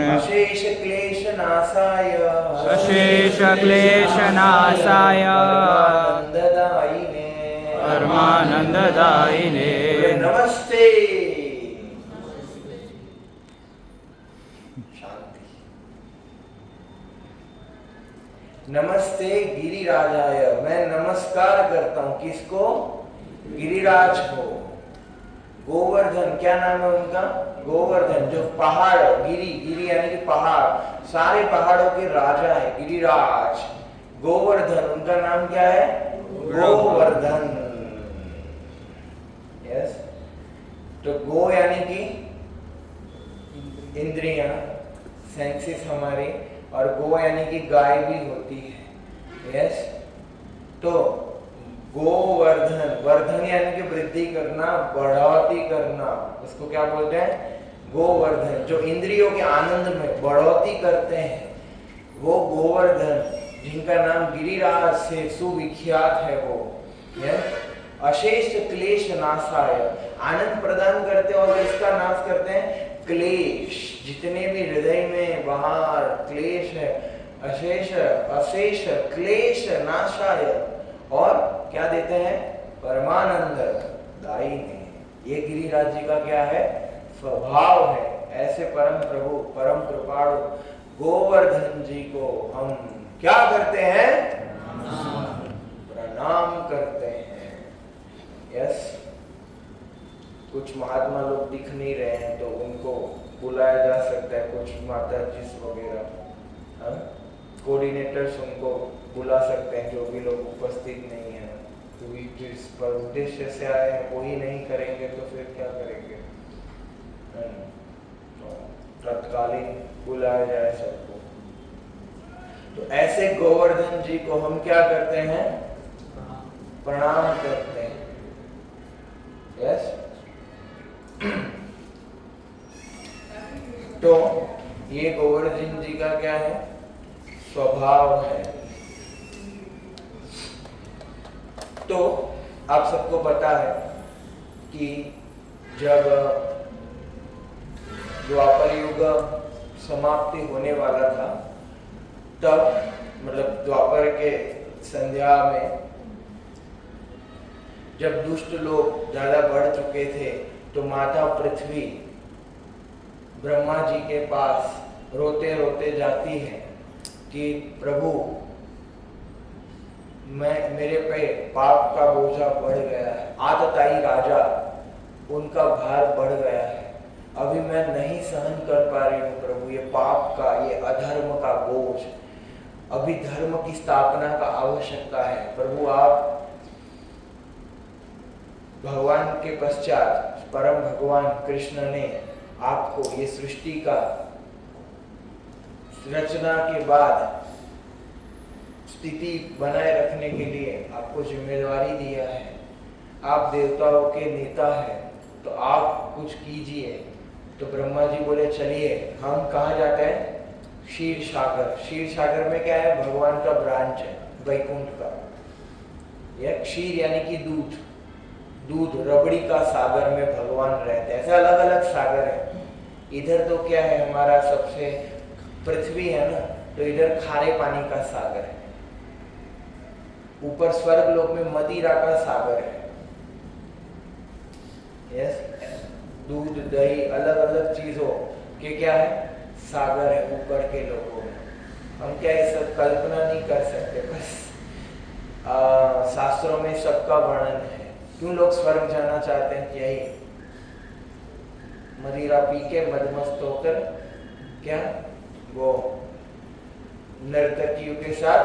अशेष क्लेश नाशाय परमानंददायिने नमस्ते। शांति। नमस्ते गिरिराजाय, मैं नमस्कार करता हूं किसको? गिरिराज को। गोवर्धन क्या नाम है उनका? गोवर्धन, जो पहाड़, गिरी यानी कि पहाड़, सारे पहाड़ों के राजा है गिरिराज। गोवर्धन उनका नाम क्या है? गोवर्धन। यस। तो गो यानी कि इंद्रियां, सेंसेस हमारे, और गो यानी कि गाय भी होती है। यस। तो गोवर्धन, वर्धन यानी कि वृद्धि करना, बढ़ोतरी करना, उसको क्या बोलते हैं? गोवर्धन। जो इंद्रियों के आनंद में बढ़ोतरी करते हैं वो गोवर्धन, जिनका नाम गिरिराज से सुविख्यात है वो। अशेष क्लेश नाशाय, आनंद प्रदान करते और इसका नाश करते हैं क्लेश, जितने भी हृदय में बाहर क्लेश है, अशेष क्लेश नाशाय, और क्या देते हैं? परमानंद दायिने। ये गिरिराज जी का क्या है? स्वभाव है। ऐसे परम प्रभु, परम कृपाणु गोवर्धन जी को हम क्या करते हैं? प्रणाम करते हैं। यस। कुछ महात्मा लोग दिख नहीं रहे हैं तो उनको बुलाया जा सकता है, कुछ माता जी वगैरह, कोऑर्डिनेटर्स उनको बुला सकते हैं, जो भी लोग उपस्थित नहीं है, क्योंकि जिस पर उद्देश्य से आए हैं वो ही नहीं करेंगे तो फिर क्या करेंगे? तो तत्कालीन बुलाया जाए सबको। तो ऐसे गोवर्धन जी को हम क्या करते हैं? प्रणाम करते हैं। यस। तो ये गोवर्धन जी का क्या है? स्वभाव है। तो आप सबको पता है कि जब द्वापर युग समाप्ति होने वाला था, तब मतलब द्वापर के संध्या में जब दुष्ट लोग ज्यादा बढ़ चुके थे, तो माता पृथ्वी ब्रह्मा जी के पास रोते रोते जाती है कि प्रभु, मेरे पे पाप का बोझा बढ़ गया है, आतताई राजा, उनका भार बढ़ गया है, अभी मैं नहीं सहन कर पा रही हूँ प्रभु, ये पाप का, ये अधर्म का बोझ, अभी धर्म की स्थापना का आवश्यकता है प्रभु। आप भगवान के पश्चात परम भगवान कृष्ण ने आपको ये सृष्टि का रचना के बाद स्थिति बनाए रखने के लिए आपको जिम्मेदारी दिया है। आप देवताओं के नेता हैं, तो आप कुछ कीजिए। तो ब्रह्मा जी बोले चलिए, हम कहाँ जाते हैं? क्षीर सागर। क्षीर सागर में क्या है? भगवान का ब्रांच है वैकुंठ का। यह क्षीर यानी कि दूध, दूध रबड़ी का सागर में भगवान रहते हैं। ऐसे अलग अलग सागर है। इधर तो क्या है, हमारा सबसे पृथ्वी है ना, तो इधर खारे पानी का सागर है। ऊपर स्वर्ग लोक में मदिरा का सागर है। यस। दूध दही अलग अलग चीजों के क्या है? सागर है ऊपर के लोगों में। हम क्या ये सब कल्पना नहीं कर सकते, बस शास्त्रों में सबका वर्णन है। क्यों लोग स्वर्ग जाना चाहते हैं? यही, मदिरा पी के मदमस्त होकर क्या वो नर्तकियों के साथ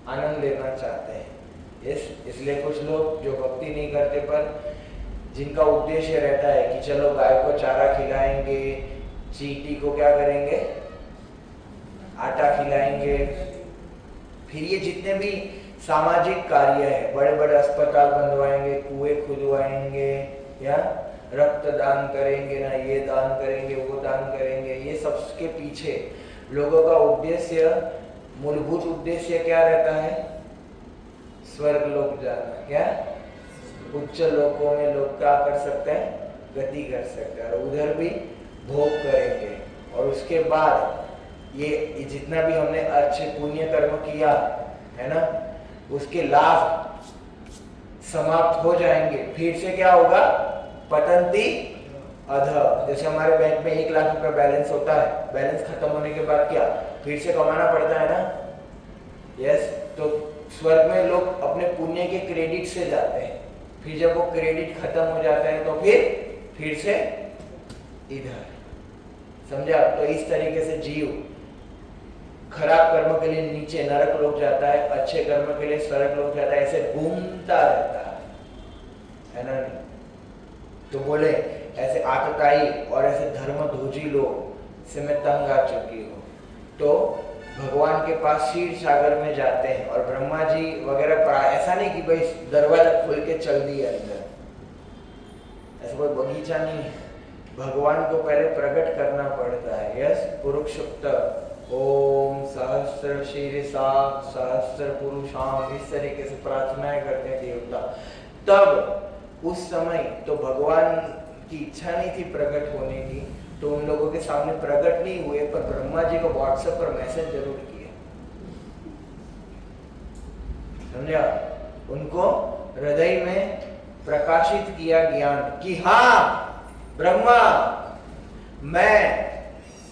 आनंद लेना चाहते हैं। इसलिए कुछ लोग जो भक्ति नहीं करते, पर जिनका उद्देश्य रहता है कि चलो गाय को चारा खिलाएंगे, चींटी को क्या करेंगे? आटा खिलाएंगे, फिर ये जितने भी सामाजिक कार्य है, बड़े बड़े अस्पताल बनवाएंगे, कुएं खुदवाएंगे, या रक्त दान करेंगे ना, ये दान करेंगे, वो दान करेंगे, ये सबके पीछे लोगों का उद्देश्य, मूलभूत उद्देश्य क्या रहता है? स्वर्ग लोक जाना। क्या उच्च लोकों में लोग क्या कर सकते हैं? गति कर सकते हैं, और उधर भी भोग करेंगे, और उसके बाद ये जितना भी हमने अच्छे पुण्य कर्म किया है ना, उसके लाभ समाप्त हो जाएंगे। फिर से क्या होगा? पतंती अधः। जैसे हमारे बैंक में 1 लाख रुपया बैलेंस होता है, बैलेंस खत्म होने के बाद क्या फिर से कमाना पड़ता है ना? यस। तो स्वर्ग में लोग अपने पुण्य के क्रेडिट से जाते हैं, फिर जब वो क्रेडिट खत्म हो जाता है तो फिर से इधर। समझा? तो इस तरीके से जीव खराब कर्म के लिए नीचे नरक लोग जाता है, अच्छे कर्म के लिए स्वर्ग लोग जाता है, ऐसे घूमता रहता है ना? नहीं तो बोले ऐसे आतताई और ऐसे धर्मध्वजी लोग से मैं तंग आ चुकी हूँ। तो भगवान के पास क्षीर सागर में जाते हैं और ब्रह्मा जी वगैरह, ऐसा नहीं कि भाई दरवाजा खोल के चल दिए अंदर, ऐसा कोई बगीचा नहीं है। भगवान को पहले प्रकट करना पड़ता है। यस। पुरुषोक्त ओम सहस्र शीर्षा सहस्र पुरुषाम, इस तरीके से प्रार्थनाएं करते हैं देवता। तब उस समय तो भगवान की इच्छा नहीं थी प्रकट होने की, तो उन लोगों के सामने प्रकट नहीं हुए, पर ब्रह्मा जी को व्हाट्सएप पर मैसेज जरूर किया। समझा? उनको हृदय में प्रकाशित किया ज्ञान कि हाँ ब्रह्मा, मैं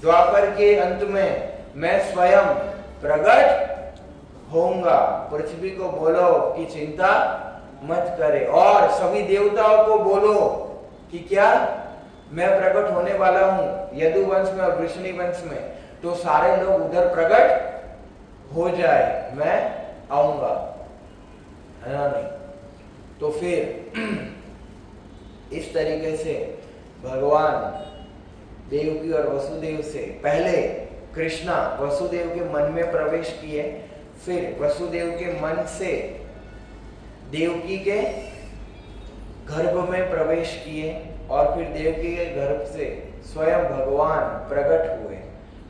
द्वापर के अंत में मैं स्वयं प्रकट होऊंगा। पृथ्वी को बोलो कि चिंता मत करे, और सभी देवताओं को बोलो कि क्या मैं प्रकट होने वाला हूं यदुवंश में और वृषणी वंश में, तो सारे लोग उधर प्रकट हो जाए, मैं आऊंगा, है ना? नहीं तो फिर इस तरीके से भगवान देवकी और वसुदेव से पहले कृष्णा वसुदेव के मन में प्रवेश किए, फिर वसुदेव के मन से देवकी के गर्भ में प्रवेश किए, और फिर देवकी के गर्भ से स्वयं भगवान प्रकट हुए।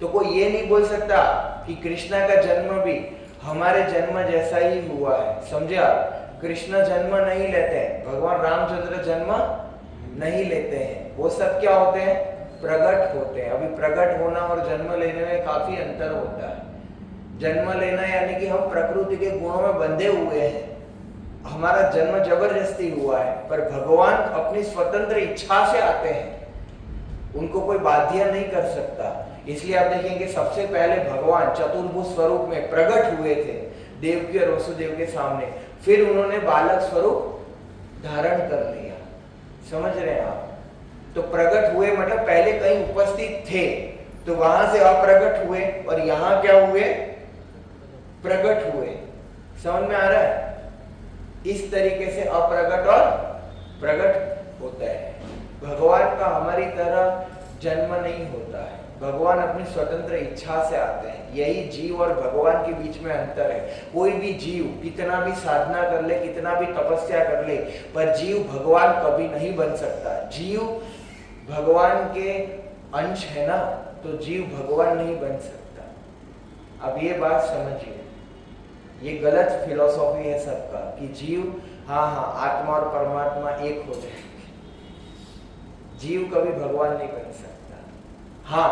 तो कोई ये नहीं बोल सकता कि कृष्णा का जन्म भी हमारे जन्म जैसा ही हुआ है। समझा? कृष्ण जन्म नहीं लेते हैं, भगवान रामचंद्र जन्म नहीं लेते हैं, वो सब क्या होते हैं? प्रकट होते हैं। अभी प्रकट होना और जन्म लेने में काफी अंतर होता है। जन्म लेना यानी कि हम प्रकृति के गुणों में बंधे हुए हैं, हमारा जन्म जबरदस्ती हुआ है, पर भगवान अपनी स्वतंत्र इच्छा से आते हैं, उनको कोई बाध्य नहीं कर सकता। इसलिए आप देखेंगे सबसे पहले भगवान चतुर्भुज स्वरूप में प्रकट हुए थे देवकी और वसुदेव के सामने, फिर उन्होंने बालक स्वरूप धारण कर लिया। समझ रहे हैं आप? तो प्रकट हुए मतलब पहले कहीं उपस्थित थे, तो वहां से अप्रकट हुए, और यहां क्या हुए? प्रकट हुए। समझ में आ रहा है? इस तरीके से अप्रकट और प्रकट होता है। भगवान का हमारी तरह जन्म नहीं होता है, भगवान अपनी स्वतंत्र इच्छा से आते हैं। यही जीव और भगवान के बीच में अंतर है। कोई भी जीव कितना भी साधना कर ले, कितना भी तपस्या कर ले, पर जीव भगवान कभी नहीं बन सकता। जीव भगवान के अंश है ना, तो जीव भगवान नहीं बन सकता। अब ये बात समझिए, ये गलत फिलॉसफी है सबका कि जीव हाँ आत्मा और परमात्मा एक हो जाएंगे। जीव कभी भगवान नहीं बन सकता। हाँ,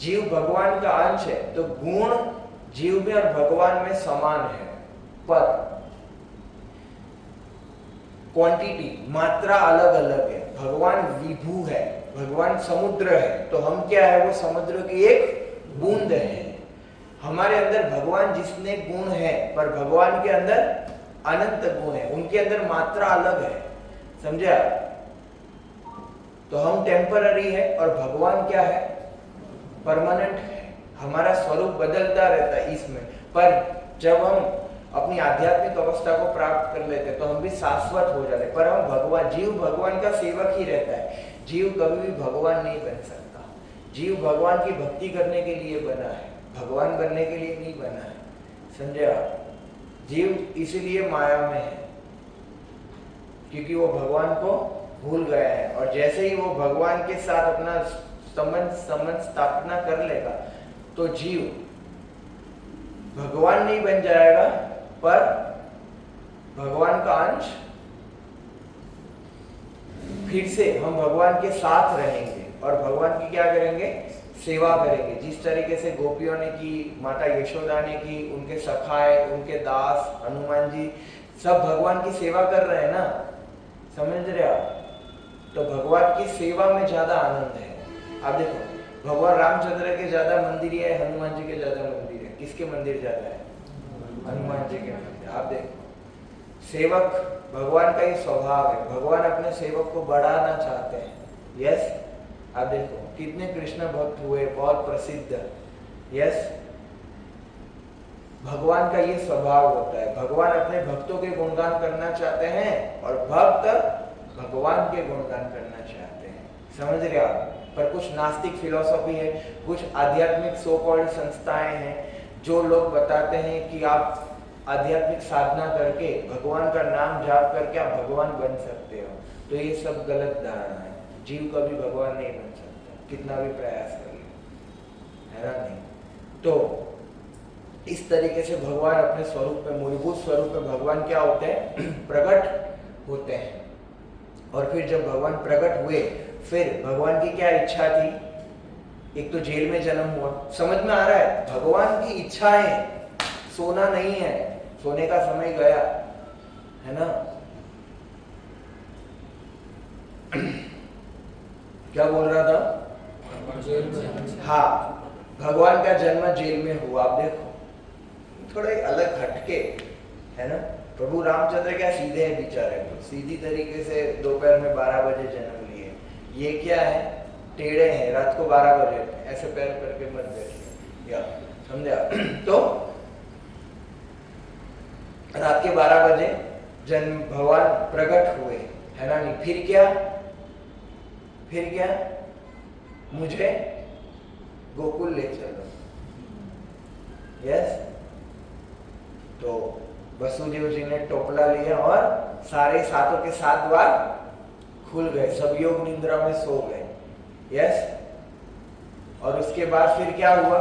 जीव भगवान का अंश है, तो गुण जीव में और भगवान में समान है, पर क्वांटिटी मात्रा अलग अलग है। भगवान विभू है, भगवान समुद्र है, तो हम क्या है? वो समुद्र की एक बूंद है। हमारे अंदर भगवान जितने गुण है, पर भगवान के अंदर अनंत गुण है, उनके अंदर मात्रा अलग है। समझे? तो हम टेम्पररी है और भगवान क्या है? परमानेंट है। हमारा स्वरूप बदलता रहता है इसमें, पर जब हम अपनी आध्यात्मिक अवस्था को प्राप्त कर लेते हैं तो हम भी शाश्वत हो जाते हैं। पर हम भगवान, जीव भगवान का सेवक ही रहता है। जीव कभी भी भगवान नहीं बन सकता। जीव भगवान की भक्ति करने के लिए बना है, भगवान बनने के लिए नहीं बना है। समझे आप? जीव इसीलिए माया में है क्योंकि वो भगवान को भूल गया है, और जैसे ही वो भगवान के साथ अपना संबंध स्थापना कर लेगा तो जीव भगवान नहीं बन जाएगा, पर भगवान का अंश। फिर से हम भगवान के साथ रहेंगे और भगवान की क्या करेंगे? सेवा करेंगे। जिस तरीके से गोपियों ने की, माता यशोदा ने की, उनके सखाए, उनके दास, हनुमान जी सब भगवान की सेवा कर रहे हैं ना, समझ रहे आप? तो भगवान की सेवा में ज्यादा आनंद है। आप देखो भगवान रामचंद्र के ज्यादा मंदिर है, हनुमान जी के ज्यादा मंदिर है। किसके मंदिर ज्यादा है? हनुमान जी के मंदिर। आप देखो सेवक, भगवान का ही स्वभाव है, भगवान अपने सेवक को बढ़ाना चाहते हैं। यस, आप देखो कितने कृष्ण भक्त हुए, बहुत प्रसिद्ध। यस, भगवान का ये स्वभाव होता है, भगवान अपने भक्तों के गुणगान करना चाहते हैं और भक्त भगवान के गुणगान करना चाहते हैं। समझ रहे आप? पर कुछ नास्तिक फिलॉसफी है, कुछ आध्यात्मिक सो कॉल्ड संस्थाएं हैं जो लोग बताते हैं कि आप आध्यात्मिक साधना करके, भगवान का नाम जाप करके आप भगवान बन सकते हो। तो ये सब गलत धारणा है। जीव कभी भगवान नहीं बन सकता, कितना भी प्रयास करिए, है ना? नहीं। तो इस तरीके से भगवान अपने स्वरूप में, मूलभूत स्वरूप में भगवान क्या होते हैं? प्रकट होते हैं। और फिर जब भगवान प्रकट हुए, फिर भगवान की क्या इच्छा थी? एक तो जेल में जन्म हुआ, समझ में आ रहा है? भगवान की इच्छाएं, सोना नहीं है, सोने का समय गया, है ना? क्या बोल रहा था? हाँ, भगवान का जन्म जेल में हुआ। आप देखो थोड़ा अलग हटके, है ना? प्रभु रामचंद्र क्या सीधे हैं बेचारे, सीधी तरीके से दोपहर में 12 बजे जन्म लिए। ये क्या है? टेढ़े हैं, रात को 12 बजे ऐसे पैर करके मत बैठिए, या समझा? तो रात के 12 बजे जन्म, भगवान प्रकट हुए, है ना? नहीं, फिर क्या? फिर क्या? मुझे गोकुल ले चलो। यस, तो वसुदेव जी ने टोपला लिया और सारे सातों के 7 द्वार खुल गए, सब योग निद्रा में सो गए। यस, और उसके बाद फिर क्या हुआ?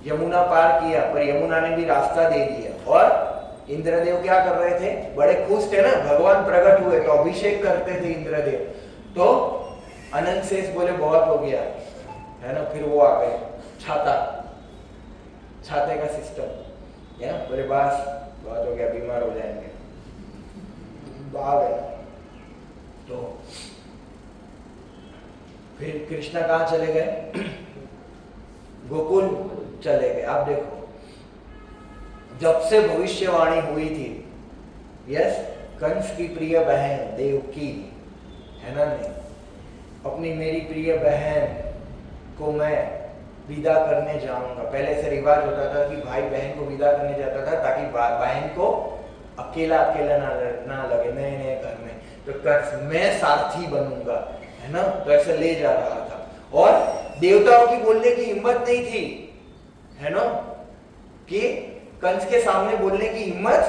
यमुना पार किया, पर यमुना ने भी रास्ता दे दिया। और इंद्रदेव क्या कर रहे थे? बड़े खुश थे ना, भगवान प्रकट हुए तो अभिषेक करते थे इंद्रदेव। तो अनंत शेष बोले बहुत हो गया, है ना? फिर वो आ गए, छाता, छाते का सिस्टम, या बोले बस बहुत हो गया, बीमार हो जाएंगे, आ गए। तो फिर कृष्णा कहाँ चले गए? गोकुल चले गए। आप देखो जब से भविष्यवाणी हुई थी, यस, कंस की प्रिय बहन देवकी, है ना? नहीं, अपनी मेरी प्रिय बहन को मैं विदा करने जाऊंगा। पहले से रिवाज होता था कि भाई बहन को विदा करने जाता था ताकि बहन को अकेला अकेला ना लगे नए नए घर में। तो कंस, मैं सारथी बनूंगा, है ना? तो ऐसे ले जा रहा था। और देवताओं की बोलने की हिम्मत नहीं थी, है ना? कि कंस के सामने बोलने की हिम्मत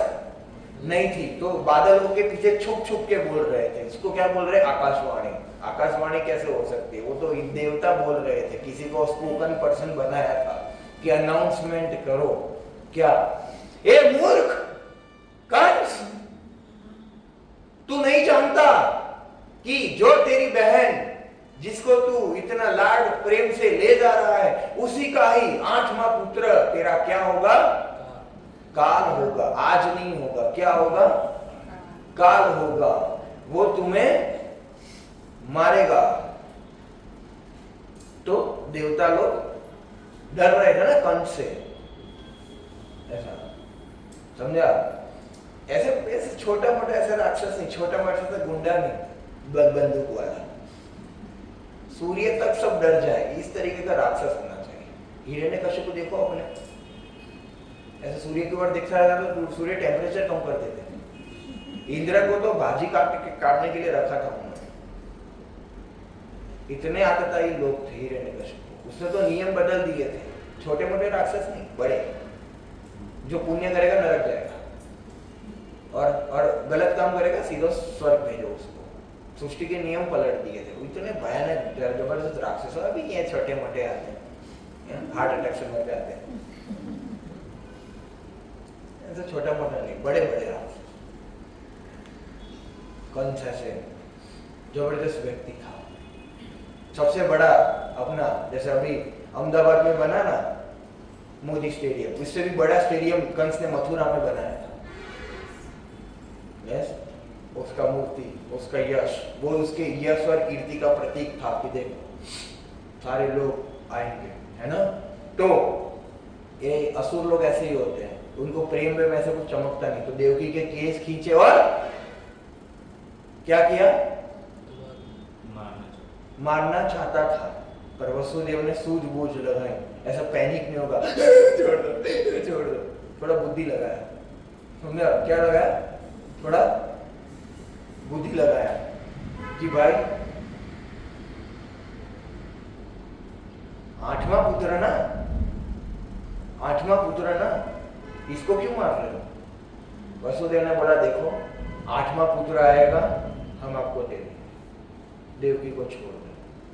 नहीं थी, तो बादलों के पीछे छुप छुप के बोल रहे थे। इसको क्या बोल रहे? आकाशवाणी। आकाशवाणी कैसे हो सकती है? वो तो देवता बोल रहे थे, किसी को स्पोकन पर्सन बनाया था कि अनाउंसमेंट करो। क्या? ए मूर्ख कंस, तू नहीं जानता कि जो तेरी बहन, जिसको तू इतना लाड प्रेम से ले जा रहा है, उसी का ही 8वां पुत्र तेरा क्या होगा? काल होगा। आज नहीं होगा, क्या होगा? काल होगा। वो तुम्हें मारेगा। तो देवता लोग डर रहे थे ना कंस से, ऐसा समझा? ऐसे ऐसे छोटा मोटा ऐसा राक्षस नहीं, छोटा मोटा गुंडा नहीं, बंदूक वाला। सूर्य तक सब डर जाए, इस तरीके का राक्षस होना चाहिए। हिरण्यकश्यप को देखो अपने, ऐसे सूर्य की ओर दिखता रहता तो सूर्य टेम्परेचर कम कर देते थे। इंद्र को तो भाजी काटने के लिए रखा था उन्होंने। इतने आतताई लोग थे हिरण्यकश्यप। उसने तो नियम बदल दिए थे, छोटे मोटे राक्षस नहीं, बड़े। जो पुण्य करेगा नरक जाएगा और गलत काम करेगा सीधा स्वर्ग भेजो उसको। सृष्टि के नियम पलट दिए थे। इतने भयानक जबरदस्त राक्षस अभी ये छोटे मोटे आते हैं, हार्ट अटैक से मर जाते हैं। ऐसे छोटा मोटा नहीं, बड़े बड़े राक्षस। कंस ऐसे जबरदस्त व्यक्ति था। सबसे बड़ा अपना, जैसे अभी अहमदाबाद में बना ना मोदी स्टेडियम, उससे भी बड़ा स्टेडियम कंस ने मथुरा में बनाया था। यस, उसका मूर्ति, उसका यश, वो उसके यश और कीर्ति का प्रतीक था कि देखो सारे लोग आएंगे, है ना। तो ये असुर लोग ऐसे ही होते हैं, उनको प्रेम में ऐसा कुछ चमकता नहीं, तो देवकी के केस खींचे और क्या किया, मारना चाहता था, पर वसुदेव ने सूझबूझ लगाई, ऐसा पैनिक नहीं होगा छोड़ दो, थोड़ा बुद्धि लगाया, समझा क्या लगाया, थोड़ा बुद्धि लगाया कि भाई आठवां पुत्र ना, इसको क्यों मार रहे हो। वसुदेव ने बोला देखो आठवां पुत्र आएगा हम आपको दे देंगे, देवकी को छोड़ दो,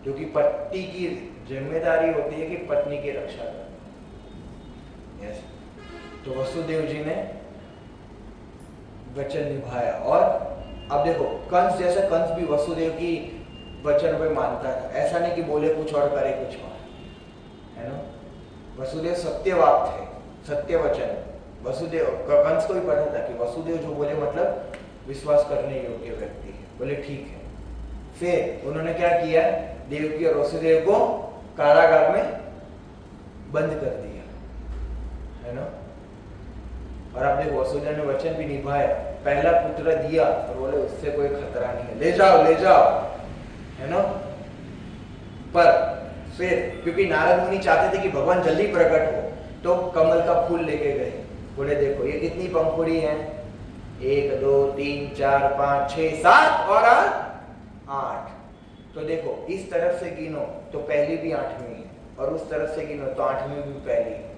क्योंकि पति की जिम्मेदारी होती है कि पत्नी की रक्षा करना। यस, तो वसुदेव जी ने वचन निभाया। और अब देखो कंस जैसा, कंस भी वसुदेव की वचन पे मानता था, ऐसा नहीं कि बोले कुछ और करे कुछ और, है ना। वसुदेव सत्यवाक थे, सत्य वचन। वसुदेव कंस को भी पता था कि वसुदेव जो बोले मतलब विश्वास करने योग्य व्यक्ति है, बोले ठीक है। फिर उन्होंने क्या किया, देवकी और वसुदेव को कारागार में बंद कर दिया, है ना। और अब देखो वसुदेव ने वचन भी निभाया, पहला पुत्र दिया और बोले उससे कोई खतरा नहीं है, ले जाओ, है ना। पर फिर क्योंकि नारद मुनि चाहते थे कि भगवान जल्दी प्रकट हो, तो कमल का फूल लेके गए, बोले देखो ये कितनी पंखुड़ी है, 1 2 3 4 5 6 7 और 8। तो देखो इस तरफ से गिनो तो पहली भी 8वीं है, और उस तरफ से गिनो तो 8वीं भी पहली है।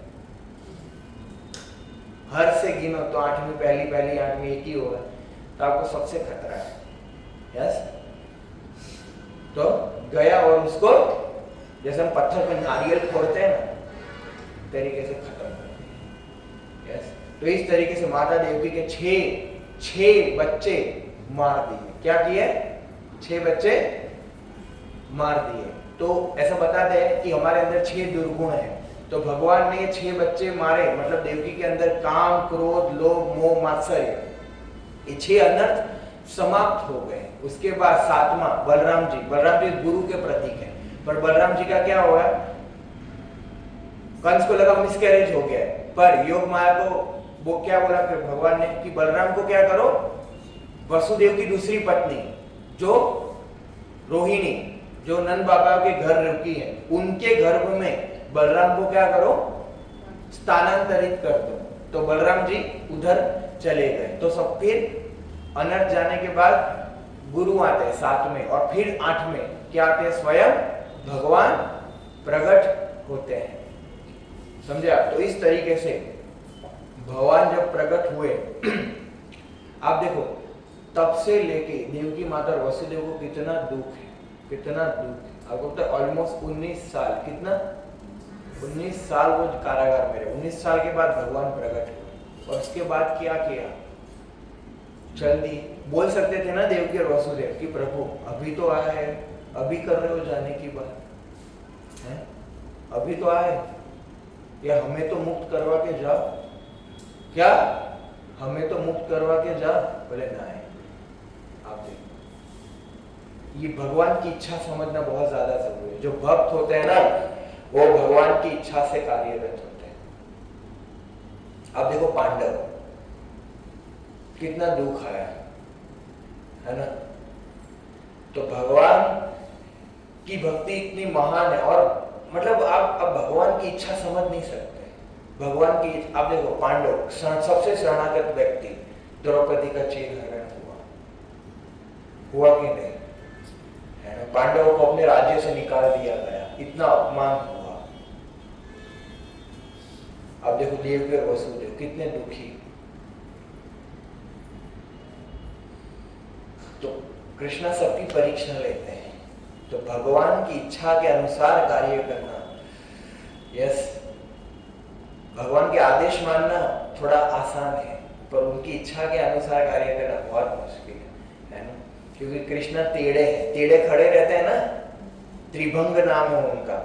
हर से गिनो तो 8वीं पहली 8वीं एक ही होगा, तो आपको सबसे खतरा है। यस, तो गया और उसको जैसे हम पत्थर पे नारियल फोड़ते हैं ना, तरीके से खत्म कर दिया। यस, तो इस तरीके से माता देवकी के 6 बच्चे मार दिए। क्या किए, 6 बच्चे मार दिए। तो ऐसा बताते हैं कि हमारे अंदर 6 दुर्गुण हैं, तो भगवान ने 6 बच्चे मारे, मतलब देवकी के अंदर काम, क्रोध, लोभ, मोह, मात्सर्य, ये 6 अनर्थ समाप्त हो गए। उसके बाद 7वां बलराम जी गुरु के प्रतीक है, पर बलराम जी का क्या हुआ, कंस को लगा मिसकैरेज हो गया, पर योग माया को वो क्या बोला फिर भगवान ने कि बलराम को क्या करो, वसुदेव की दूसरी पत्नी जो रोहिणी, जो नंद बाबा के घर रुकी है, उनके गर्भ में बलराम को क्या करो, स्थानांतरित कर दो। तो बलराम जी उधर चले गए। तो सब फिर अनर्थ जाने के बाद गुरु आते हैं 7वें, और फिर 8वें क्या आते हैं, स्वयं भगवान प्रकट होते हैं। समझे आप। तो इस तरीके से भगवान जब प्रकट हुए आप देखो तब से लेके देवकी माता और वसुदेव को कितना दुख है, कितना दुख है। आपको पता है ऑलमोस्ट 19 साल, कितना 19 साल वो कारागार में रहे। 19 साल के बाद भगवान प्रकट हुए, और उसके बाद क्या किया, चल दी। बोल सकते थे ना देवकी और वसुदेव कि प्रभु अभी तो आया है, अभी कर रहे हो जाने की बात है, अभी तो आए, या हमें तो मुक्त करवा के जाओ, क्या हमें तो मुक्त करवा के जाओ। बोले नहीं, आप देखो ये भगवान की इच्छा समझना बहुत ज्यादा जरूरी है। जो भक्त होते हैं ना वो भगवान की इच्छा से कार्यरत होते हैं। अब देखो पांडव, कितना दुख आया है ना। तो भगवान की भक्ति इतनी महान है, और मतलब आप अब भगवान की इच्छा समझ नहीं सकते। भगवान की आप देखो पांडव सबसे शरणागत व्यक्ति, द्रौपदी का चीरहरण हुआ कि नहीं, है ना। पांडवों को अपने राज्य से निकाल दिया गया, इतना अपमान हुआ। अब देखो देवकी और वसुदेव कितने दुखी। तो कृष्णा सबकी परीक्षा लेते हैं, तो भगवान की इच्छा के अनुसार कार्य करना, यस, भगवान के आदेश मानना थोड़ा आसान है, पर उनकी इच्छा के अनुसार कार्य करना बहुत मुश्किल है ना। क्योंकि कृष्णा टेढ़े हैं, टेढ़े खड़े रहते हैं ना, त्रिभंग नाम है उनका,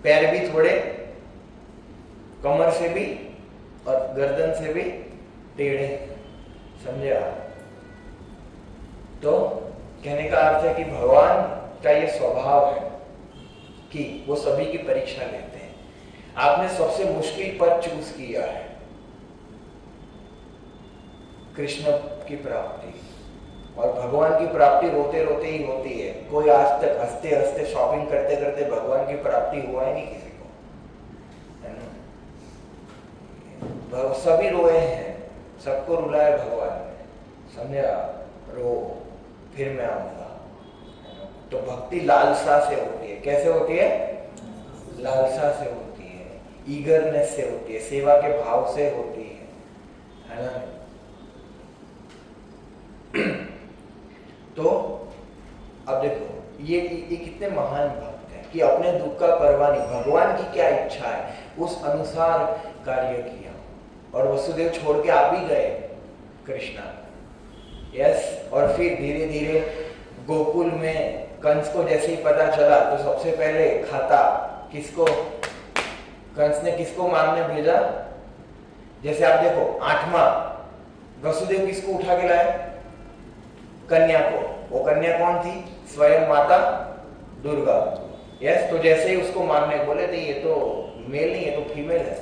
पैर भी थोड़े कमर से भी और गर्दन से भी टेढ़े, समझे आप? तो कहने का अर्थ है कि भगवान का ये स्वभाव है कि वो सभी की परीक्षा लेते हैं। आपने सबसे मुश्किल पद चूज किया है, कृष्ण की प्राप्ति, और भगवान की प्राप्ति रोते रोते ही होती है। कोई आज तक हंसते हंसते शॉपिंग करते करते भगवान की प्राप्ति हुआ ही नहीं किसी को, है ना? सभी रोए हैं, सबको रुलाया भगवान ने, समझे आप? रो, फिर मैं आऊंगा। तो भक्ति लालसा से होती है। कैसे होती है? लालसा से होती है, ईगरनेस से होती है, सेवा के भाव से होती है ना? तो अब देखो ये कितने महान भक्त हैं कि अपने दुख का परवाह नहीं, भगवान की क्या इच्छा है उस अनुसार कार्य किया, और वसुदेव छोड़ के आ भी गए कृष्णा। यस, और फिर धीरे धीरे गोकुल में कंस को जैसे ही पता चला तो सबसे पहले खाता किसको, कंस ने किसको मारने भेजा? जैसे आप देखो 8वां वसुदेव किसको उठा के लाए? कन्या को। वो कन्या कौन थी? स्वयं माता दुर्गा। यस, तो जैसे ही उसको मारने बोले थे ये तो मेल नहीं है तो फीमेल है,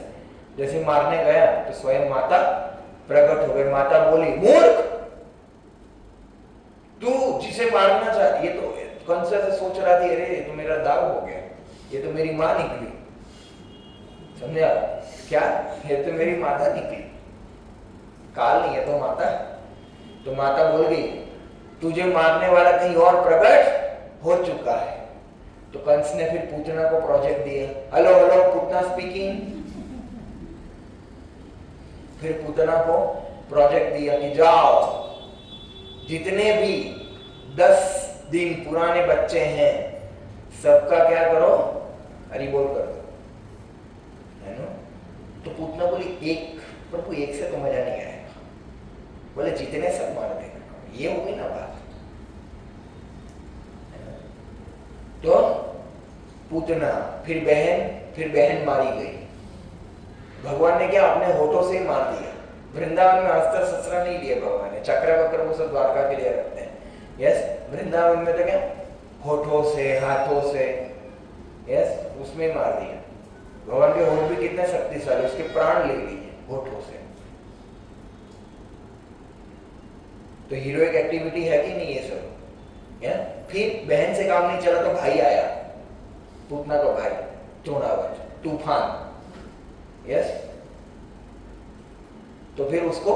जैसे मारने गया तो स्वयं माता प्रकट हो गई। माता बोली, मूर्ख, तू जिसे मारना चाहती, ये तो कंस से सोच रहा थी अरे ये तो मेरा दाव हो गया, ये तो मेरी माँ निकली, समझे आप? क्या? ये तो मेरी माता निकली, काल नहीं है तो माता। तो माता बोल गई तुझे मारने वाला कहीं और प्रकट हो चुका है। तो कंस ने फिर पूतना को प्रोजेक्ट दिया, हेलो हेलो पूतना स्पीकिंग। फिर पूतना को प्रोजेक्ट दिया कि जाओ जितने भी 10 दिन पुराने बच्चे हैं सबका क्या करो, हरि बोल कर दो, है ना? तो पूतना बोली एक प्रभु, एक से तो मजा नहीं आएगा, बोले जितने सब मार देना। ये हो गई ना बात। तो पूतना, फिर बहन मारी गई। भगवान ने क्या अपने होठों से ही मार दिया। वृंदावन में अस्त्र शस्त्र नहीं दिए भगवान ने, चक्र वक्र वो सब द्वारका के लिए रखते हैं। यस, वृंदावन में तो क्या होठों से, हाथों से, यस, उसमें मार दिया। भगवान के होठ भी कितने शक्तिशाली, उसके प्राण ले लिए होठों से। तो हीरोइक एक्टिविटी है कि नहीं ये सब? या फिर बहन से काम नहीं चला तो भाई आया, पूतना का भाई तृणावर्त, तूफान। यस, तो फिर उसको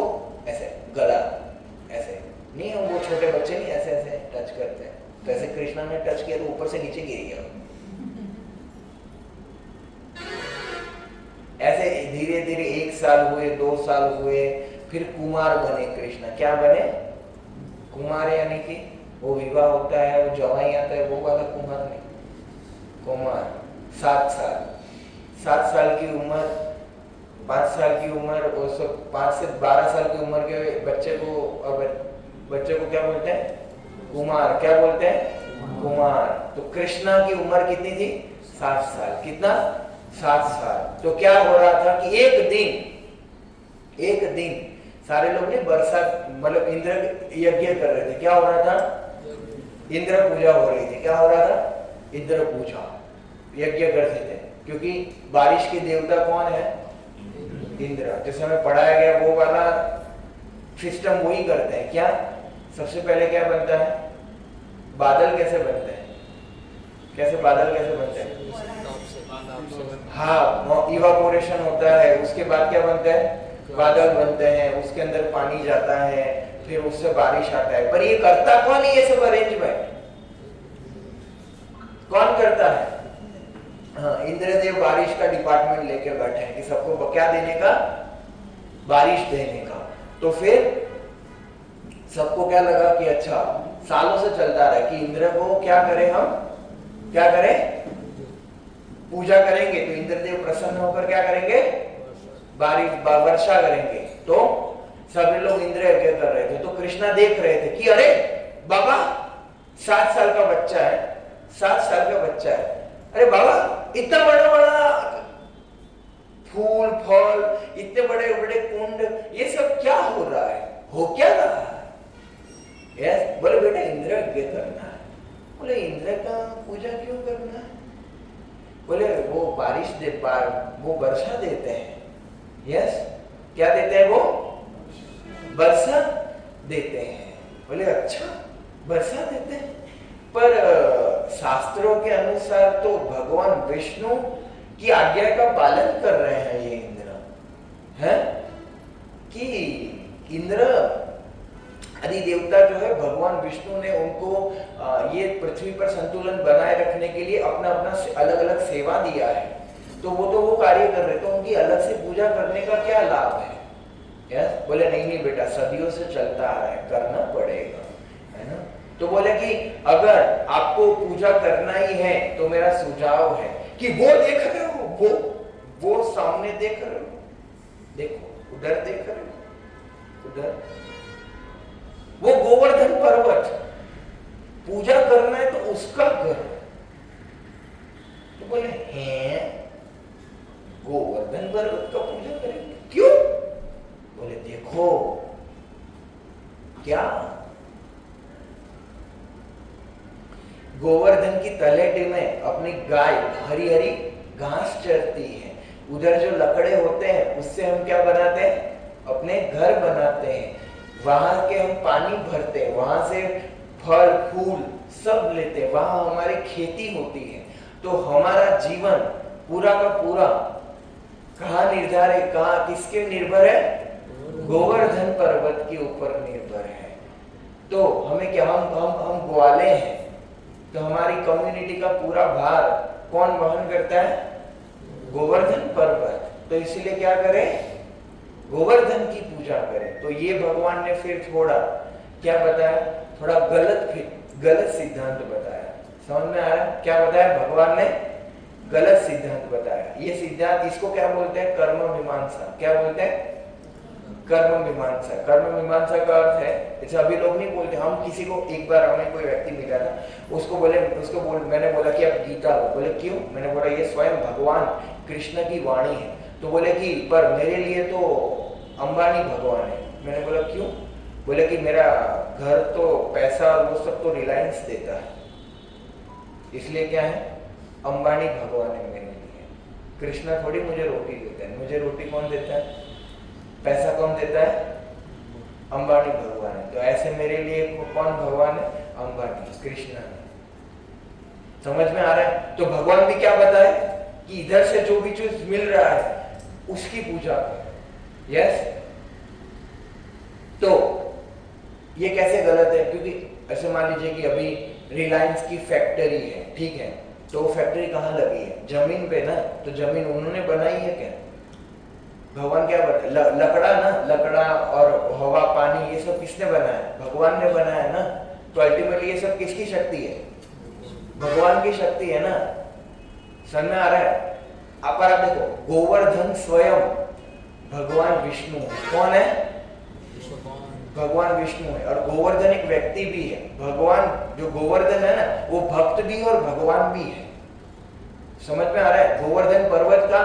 ऐसे गला, ऐसे नहीं, हम वो छोटे बच्चे नहीं ऐसे ऐसे टच करते हैं, तो ऐसे कृष्णा ने टच किया तो ऊपर से नीचे गिर गया। ऐसे धीरे धीरे 1 साल हुए, 2 साल हुए, फिर कुमार बने कृष्णा। क्या बने? कुमार, यानी कि वो विवाह होता है, वो जवाई आता है, वो वाला कुमार नहीं, कुमार। 7 साल की उम्र, 5 साल की उम्र, 5 से 12 साल की उम्र के बच्चे को क्या बोलते हैं? कुमार। क्या बोलते हैं? कुमार। तो कृष्णा की उम्र कितनी थी? 7 साल। कितना? 7 साल। तो क्या हो रहा था कि एक दिन सारे लोग ने बरसात, मतलब इंद्र यज्ञ कर रहे थे। क्या हो रहा था? इंद्र पूजा हो रही थी। क्या हो रहा था? इंद्र पूजा, यज्ञ करते थे, क्योंकि बारिश के देवता कौन है? इंद्र। जिस समय पढ़ाया गया वो वाला सिस्टम वही करते हैं। क्या सबसे पहले क्या बनता है? बादल कैसे बनते हैं? बादल कैसे बनते हैं? हाँ, इवापोरेशन होता है, उसके बाद क्या बनता है? बादल बनते हैं, उसके अंदर पानी जाता है, फिर उससे बारिश आता है। पर ये करता कौन है? ये सब अरेंजमेंट कौन करता है? हाँ, इंद्रदेव बारिश का डिपार्टमेंट लेके बैठे हैं कि सबको क्या देने का? बारिश देने का। तो फिर सबको क्या लगा कि अच्छा, सालों से चलता रहा कि इंद्र को क्या करें, हम क्या करें? पूजा करेंगे तो इंद्रदेव प्रसन्न होकर क्या करेंगे? बारिश, वर्षा करेंगे। तो सभी लोग इंद्र यज्ञ कर रहे थे। तो कृष्णा देख रहे थे कि अरे बाबा 7 साल का बच्चा है, 7 साल का बच्चा है, अरे बाबा इतना बड़ा बड़ा फूल फल, इतने बड़े बड़े कुंड, ये सब क्या हो रहा है, हो क्या रहा है? यस, बोले बेटा इंद्र यज्ञ करना है। बोले इंद्र का पूजा क्यों करना है? बोले वो बारिश दे वो वर्षा देते हैं। यस, क्या देते हैं वो? वर्षा देते हैं। बोले अच्छा, वर्षा देते हैं, पर शास्त्रों के अनुसार तो भगवान विष्णु की आज्ञा का पालन कर रहे हैं ये इंद्र, है कि इंद्र आदि देवता जो है, भगवान विष्णु ने उनको ये पृथ्वी पर संतुलन बनाए रखने के लिए अपना अपना अलग अलग सेवा दिया है, तो वो कार्य कर रहे, तो उनकी अलग से पूजा करने का क्या लाभ है? यस, बोले नहीं नहीं बेटा, सदियों से चलता आ रहा है, करना पड़ेगा, है ना। तो बोले कि अगर आपको पूजा करना ही है तो मेरा सुझाव है कि वो देख रहे हो, वो सामने देख रहे हो, देखो उधर देख रहे हो, उधर वो गोवर्धन पर्वत, पूजा करना है तो उसका करो। तो बोले हैं गोवर्धन पर्वत का पूजा करेंगे, क्यों? बोले देखो क्या, गोवर्धन की तलेटी में अपनी गाय हरी हरी घास चरती है, उधर जो लकड़े होते हैं उससे हम क्या बनाते हैं? अपने घर बनाते हैं, वहां के हम पानी भरते हैं, वहां से फल फूल सब लेते हैं, वहां हमारी खेती होती है। तो हमारा जीवन पूरा का पूरा कहाँ निर्धारित, कहाँ किसके निर्भर है? गोवर्धन पर्वत के ऊपर निर्भर है। तो हमें क्या, हम ग्वाले हैं, तो हमारी कम्युनिटी का पूरा भार कौन वहन करता है? गोवर्धन पर्वत। तो इसीलिए क्या करें? गोवर्धन की पूजा करें। तो ये भगवान ने फिर थोड़ा क्या बताया? थोड़ा गलत सिद्धांत बताया। समझ में आ रहा है क्या बताया भगवान ने? गलत सिद्धांत बताया। ये सिद्धांत, इसको क्या बोलते हैं? कर्म मीमांसा। क्या बोलते हैं? कर्म मीमांसा। कर्म मीमांसा का अर्थ है, जैसे अभी लोग नहीं बोलते, हम किसी को, एक बार हमें कोई व्यक्ति मिला था, मैंने बोला कि आप गीता लो। बोले क्यों? मैंने बोला ये स्वयं भगवान कृष्ण की वाणी है। तो बोले कि पर मेरे लिए तो अंबानी भगवान है। मैंने बोला क्यों? बोले कि मेरा घर तो पैसा और वो सब तो रिलायंस देता है, इसलिए क्या है? अंबानी भगवान है मेरे लिए। कृष्णा थोड़ी मुझे रोटी देता है, मुझे रोटी कौन देता है? पैसा कौन देता है? अंबानी भगवान है। तो ऐसे मेरे लिए कौन भगवान है? अंबानी, कृष्णा है। समझ में आ रहा है? तो भगवान भी क्या बताए कि इधर से जो भी चीज मिल रहा है उसकी पूजा करो। यस, तो ये कैसे गलत है? क्योंकि ऐसे मान लीजिए कि अभी रिलायंस की फैक्ट्री है, ठीक है, तो वो फैक्ट्री कहाँ लगी है? जमीन पे ना। तो जमीन उन्होंने बनाई है क्या? भगवान क्या बताए? लकड़ा ना, लकड़ा और हवा पानी ये सब किसने बनाया? भगवान ने बनाया ना। तो अल्टीमेटली ये सब किसकी शक्ति है? भगवान की शक्ति है ना। समझ में आ रहा है? आप देखो, गोवर्धन स्वयं भगवान विष्णु है। कौन है? भगवान विष्णु है। और गोवर्धन एक व्यक्ति भी है। भगवान जो गोवर्धन है ना, वो भक्त भी है और भगवान भी है। समझ में आ रहा है? गोवर्धन पर्वत का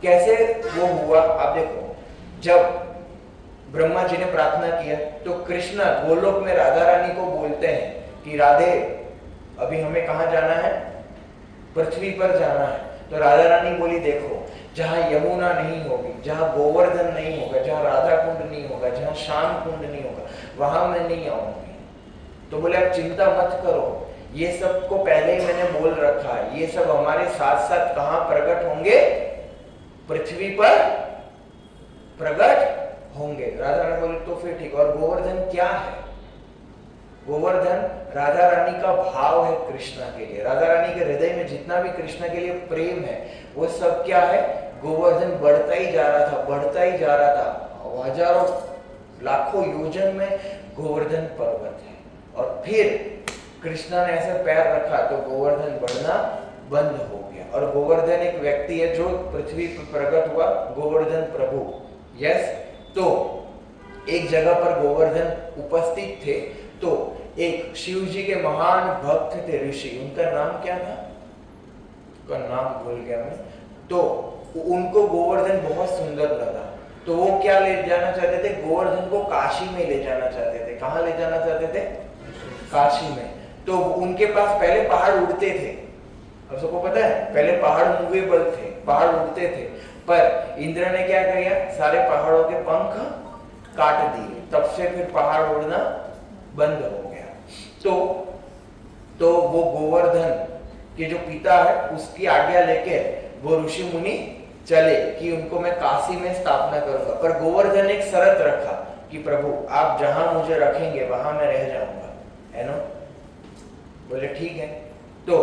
कैसे वो हुआ? आप देखो, जब ब्रह्मा जी ने प्रार्थना किया तो कृष्ण गोलोक में राधा रानी को बोलते हैं कि राधे, अभी हमें कहाँ जाना है? पृथ्वी पर जाना है। तो राधा रानी बोली देखो, जहां यमुना नहीं होगी, जहां गोवर्धन नहीं होगा, जहां राधा कुंड नहीं होगा, जहां श्याम कुंड नहीं होगा, वहां मैं नहीं आऊंगी। तो बोले आप चिंता मत करो, ये सब को पहले ही मैंने बोल रखा है, ये सब हमारे साथ साथ कहां प्रकट होंगे? पृथ्वी पर प्रकट होंगे। राधा रानी बोली तो फिर ठीक। और गोवर्धन क्या है? गोवर्धन राधा रानी का भाव है कृष्णा के लिए। राधा रानी के हृदय में जितना भी कृष्णा के लिए प्रेम है वो सब क्या है? गोवर्धन बढ़ता ही जा रहा था, बढ़ता ही जा रहा था। हजारों लाखों योजन में गोवर्धन पर्वत है। और फिर कृष्णा ने ऐसे पैर रखा तो गोवर्धन बढ़ना बंद हो गया। और गोवर्धन एक व्यक्ति है जो पृथ्वी पर प्रकट हुआ, गोवर्धन प्रभु। यस, तो एक जगह पर गोवर्धन उपस्थित थे। तो एक शिव जी के महान भक्त थे, ऋषि, उनका नाम क्या था? का नाम भूल गया मैं, तो उनको गोवर्धन बहुत सुंदर लगा, तो वो क्या ले जाना चाहते थे, गोवर्धन को काशी में ले जाना चाहते थे। कहाँ ले जाना चाहते थे? काशी में। तो उनके पास पहले पहाड़ उड़ते थे, अब सबको पता है पहले पहाड़ मूवेबल थे, पहाड़ उड़ते थे, पर इंद्र ने क्या किया, सारे पहाड़ों के पंख काट दिए, तब से फिर पहाड़ उड़ना बंद हो गया। तो वो गोवर्धन के जो पिता है उसकी आज्ञा लेके वो ऋषि मुनि चले कि उनको मैं काशी में स्थापना करूंगा, पर गोवर्धन एक शर्त रखा कि प्रभु आप जहां मुझे रखेंगे वहां मैं रह जाऊंगा, है ना। बोले ठीक है। तो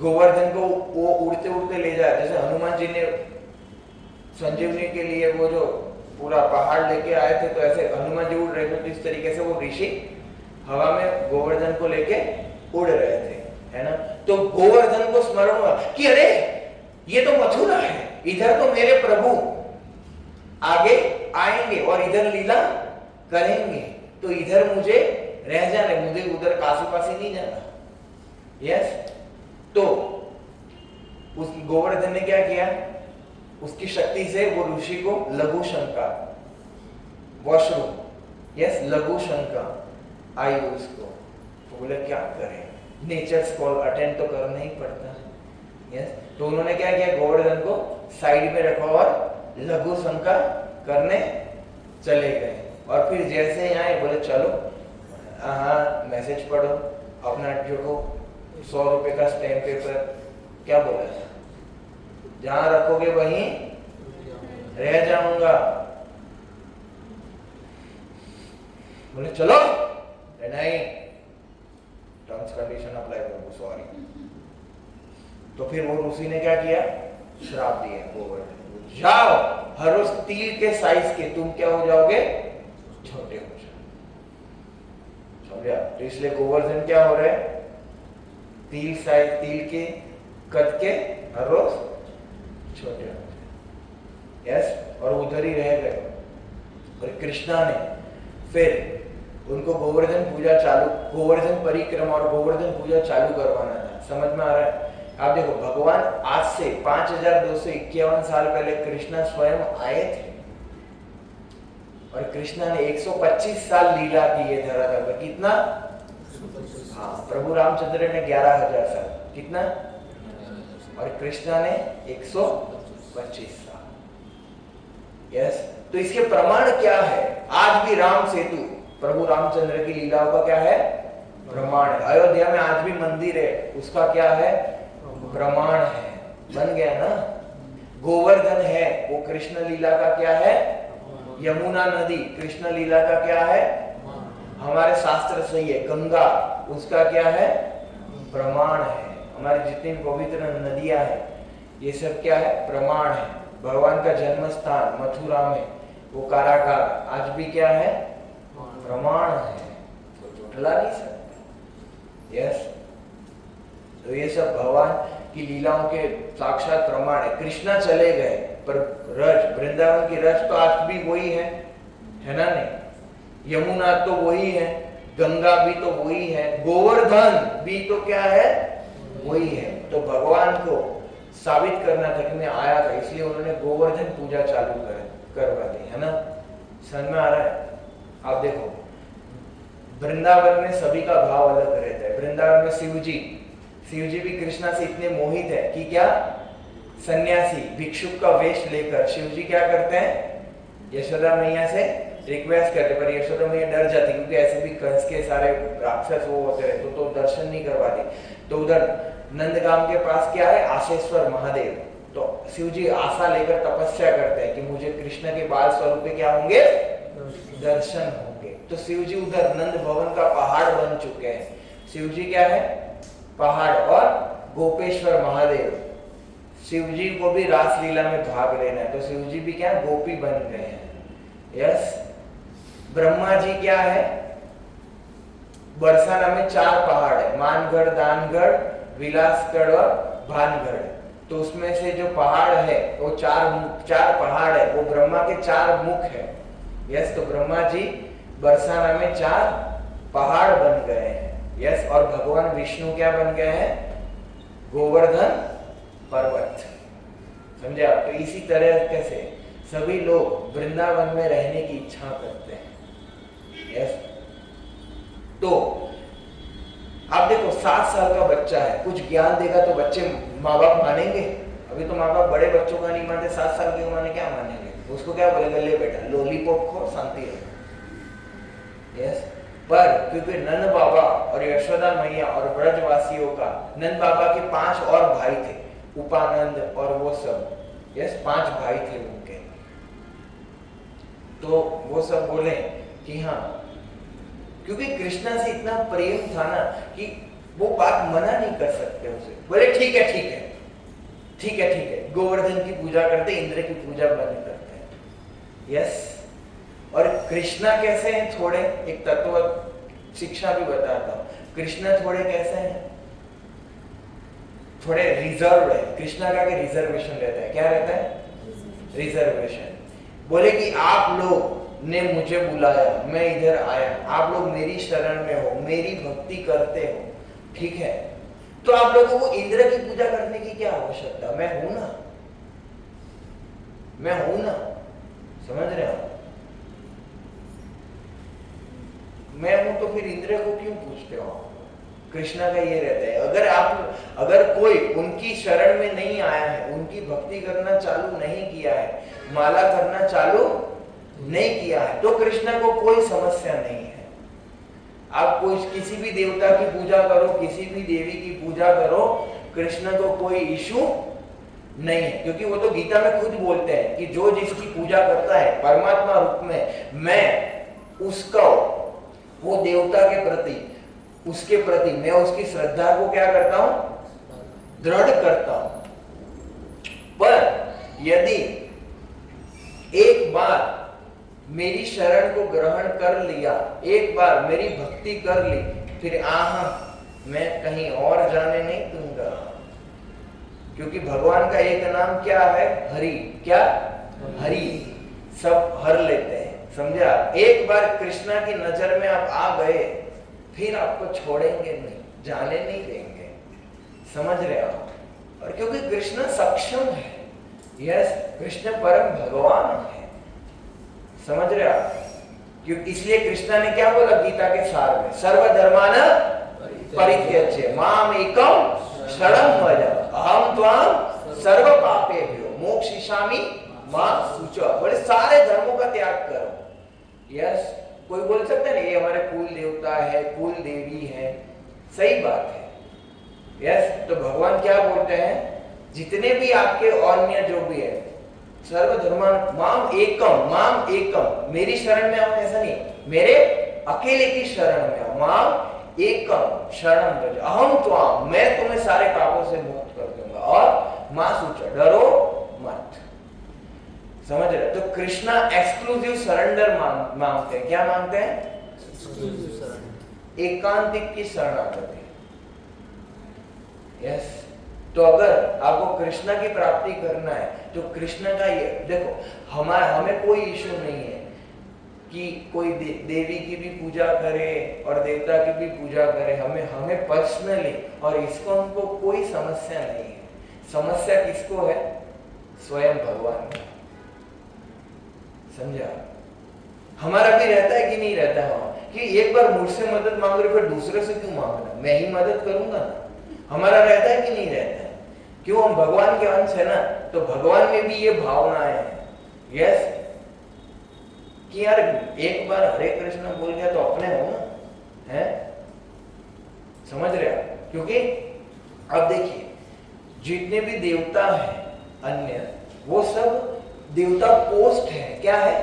गोवर्धन को वो उड़ते उड़ते ले जाए, जैसे हनुमान जी ने संजीवनी के लिए वो जो पूरा पहाड़ लेके आए थे, तो ऐसे हनुमान जी उड़ रहे थे, तो इस तरीके से वो ऋषि हवा में गोवर्धन को लेके उड़ रहे थे, है ना। तो गोवर्धन को स्मरण हुआ कि अरे ये तो मथुरा है, इधर तो मेरे प्रभु आगे आएंगे और इधर लीला करेंगे, तो इधर मुझे रह जाने, मुझे उधर काशी पासी नहीं जाना। यस। तो उस गोवर्धन ने क्या किया, उसकी शक्ति से वो ऋषि को लघु शंका, वॉशरूम, यस, लघु शंका आई उसको। तो बोले क्या करें, नेचर्स कॉल अटेंड तो करना ही पड़ता है। यस। तो उन्होंने क्या किया, गोवर्धन को साइड में रखा और लघु शंका करने चले गए। और फिर जैसे ही आए बोले चलो हाँ मैसेज पढ़ो, अपना जो 100 रुपए का स्टैम्प पेपर, क्या बोला था, जहां रखोगे वहीं रह जाऊंगा। बोले चलो, नहीं टर्म्स कंडीशन अप्लाई करो, सॉरी। तो फिर वो ऋषि ने क्या किया, श्राप दिया गोवर्धन को, जाओ हर रोज तिल के साइज के तुम क्या हो जाओगे, छोटे हो जाओ। समझा। तो इसलिए गोवर्धन क्या हो रहे हैं, तिल साइज, तिल के कद के हर रोज छोटे हो जाए। यस। और उधर ही रह गए। और कृष्णा ने फिर उनको गोवर्धन पूजा चालू, गोवर्धन परिक्रमा और गोवर्धन पूजा चालू करवाना था। समझ में आ रहा है। आप देखो भगवान आज से 5251 साल पहले कृष्णा स्वयं आए थे और कृष्णा ने 125 साल लीला की है धरातल पर। कितना? हाँ, प्रभु रामचंद्र ने 11,000 साल, कितना? और कृष्णा ने 125 साल। यस। तो इसके प्रमाण क्या है, आज भी राम सेतु प्रभु रामचंद्र की लीलाओं का क्या है, प्रमाण है। अयोध्या में आज भी मंदिर है, उसका क्या है, प्रमाण है। बन गया ना। गोवर्धन है, वो कृष्ण लीला का क्या है, यमुना नदी कृष्ण लीला का क्या है, हमारे शास्त्र सही है। गंगा उसका क्या है, प्रमाण है। हमारी जितनी पवित्र नदियां हैं ये सब क्या है, प्रमाण है। भगवान का जन्म स्थान मथुरा में वो कारागार आज भी क्या है, प्रमाण है, तो झुठला नहीं सकते। यस। तो ये सब भगवान की लीलाओं के साक्षात प्रमाण है। कृष्णा चले गए पर रज, वृंदावन की रज तो आज भी वही है ना नहीं। यमुना तो वही है, गंगा भी तो वही है, गोवर्धन भी तो क्या है, वही है। तो भगवान को साबित करना था कि मैं आया था, इसलिए उन्होंने गोवर्धन पूजा चालू करवा दी, है ना। समझ में आ रहा है। आप देखो वृंदावन में सभी का भाव अलग रहता है। वृंदावन में शिव जी भी कृष्णा से इतने मोहित है कि क्या, सन्यासी भिक्षुक का वेश लेकर शिव जी क्या करते हैं, यशोदा मैया से रिक्वेस्ट करते, पर यशोदा मैया डर जाती क्योंकि ऐसे भी कंस के सारे राक्षस वो होते रहे, तो दर्शन नहीं करवाती। तो उधर नंदगाम के पास क्या है, आशेश्वर महादेव। तो शिव जी आशा लेकर तपस्या करते हैं कि मुझे कृष्ण के बाल स्वरूप पे क्या होंगे, दर्शन होंगे। तो शिव जी उधर नंद भवन का पहाड़ बन चुके हैं। शिव जी क्या है, पहाड़, और गोपेश्वर महादेव, शिव जी को भी रास लीला में भाग लेना है, तो शिव जी भी क्या, गोपी बन गए हैं। यस। ब्रह्मा जी क्या है, बरसाना में 4 पहाड़ है, मानगढ़, दानगढ़, विलासगढ़ और भानगढ़। तो उसमें से जो पहाड़ है वो 4 पहाड़ है, वो ब्रह्मा के 4 मुख है। यस। तो ब्रह्मा जी बरसाना में 4 पहाड़ बन गए हैं। यस। और भगवान विष्णु क्या बन गए हैं, गोवर्धन पर्वत। समझे आप? तो इसी तरह कैसे सभी लोग वृंदावन में रहने की इच्छा करते हैं। यस, तो आप देखो 7 साल का बच्चा है, कुछ ज्ञान देगा तो बच्चे माँ बाप मानेंगे? अभी तो माँ बाप बड़े बच्चों का नहीं मानते, 7 साल के माने क्या मानेंगे? उसको क्या बोलेंगे, ले बेटा लॉलीपॉप खो, शांति रहो। यस, पर क्योंकि नंद बाबा और यशोदा मैया और ब्रजवासियों का, नंद बाबा के 5 और भाई थे, उपानंद और वो सब, यस 5 भाई थे उनके, तो वो सब बोले कि हाँ, क्योंकि कृष्णा से इतना प्रेम था ना कि वो बात मना नहीं कर सकते उसे। बोले ठीक है ठीक है ठीक है ठीक है, गोवर्धन की पूजा करते, इंद्र की पूजा बंद करते हैं। यस, और कृष्णा कैसे हैं? थोड़े एक तत्व शिक्षा भी बताता हूं, कृष्णा थोड़े कैसे हैं? थोड़े रिजर्व है। कृष्णा का रिजर्वेशन रहता है। क्या रहता है? रिजर्वेशन। बोले कि आप लोग ने मुझे बुलाया, मैं इधर आया, आप लोग मेरी शरण में हो, मेरी भक्ति करते हो, ठीक है, तो आप लोगों को इंद्र की पूजा करने की क्या आवश्यकता? मैं हूं ना, मैं हूं ना, समझ रहे हो? मैं हूं तो फिर इंद्र को क्यों पूछते हो? कृष्णा का ये रहता है, अगर कोई उनकी शरण में नहीं आया है, उनकी भक्ति करना चालू नहीं किया है, माला करना चालू नहीं किया है, तो कृष्णा को कोई समस्या नहीं है। आप कोई किसी भी देवता की पूजा करो, किसी भी देवी की पूजा करो, कृष्ण को कोई इशू नहीं है, क्योंकि वो तो गीता में खुद बोलते हैं कि जो जिसकी पूजा करता है परमात्मा रूप में, मैं उसका, वो देवता के प्रति, उसके प्रति मैं उसकी श्रद्धा को क्या करता हूं? दृढ़ करता हूं। पर यदि एक बार मेरी शरण को ग्रहण कर लिया, एक बार मेरी भक्ति कर ली, फिर मैं कहीं और जाने नहीं दूंगा, क्योंकि भगवान का एक नाम क्या है? हरि। क्या? हरि। सब हर लेते हैं, समझा? एक बार कृष्णा की नजर में आप आ गए, फिर आपको छोड़ेंगे नहीं, जाने नहीं देंगे, समझ रहे हो? और क्योंकि कृष्ण सक्षम है, यस, कृष्ण परम भगवान है, समझ रहे आप? क्योंकि इसलिए कृष्णा ने क्या बोला गीता के सार में, सर्वधर्मान परित्यज्य माम एकम शरणं व्रज अहम त्वां सर्व पापेभ्यो मोक्षयिष्यामि मां शुचो। बोले सारे धर्मों का त्याग करो। यस, कोई बोल सकता है ये हमारे कुल देवता है, कुल देवी है, सही बात है। यस, तो भगवान क्या बोलते हैं? जितने भी आपके अन्य जो भी है, सर्वधर्मान माम एकम, मेरी शरण में आओ, ऐसा नहीं, मेरे अकेले की शरण में आओ, माम एकम शरणं व्रज अहम त्वाम, मैं तुम्हें सारे पापों से मुक्त कर दूंगा, और मां शुचो, डरो मत, समझ रहे? तो कृष्णा एक्सक्लूसिव सरेंडर मांगते हैं। क्या मांगते हैं? एकांतिक की शरणागति। यस, तो अगर आपको कृष्णा की प्राप्ति करना है तो कृष्ण का ये देखो, हमें कोई इशू नहीं है कि कोई देवी की भी पूजा करे और देवता की भी पूजा करे, हमें पर्सनली और इसको हमको कोई समस्या नहीं है। समस्या किसको है? स्वयं भगवान को, समझा? हमारा भी रहता है कि नहीं रहता है कि एक बार मुझसे मदद मांग रहे, फिर दूसरे से क्यों मांगना, मैं ही मदद करूंगा ना। हमारा रहता है कि नहीं रहता है? क्यों? हम भगवान के अंश है ना, तो भगवान में भी ये भावनाएं हैं। यस, कि यार एक बार हरे कृष्ण बोल गया तो अपने हो ना, है? समझ रहे आप? क्योंकि अब देखिए, जितने भी देवता हैं अन्य, वो सब देवता पोस्ट है। क्या है?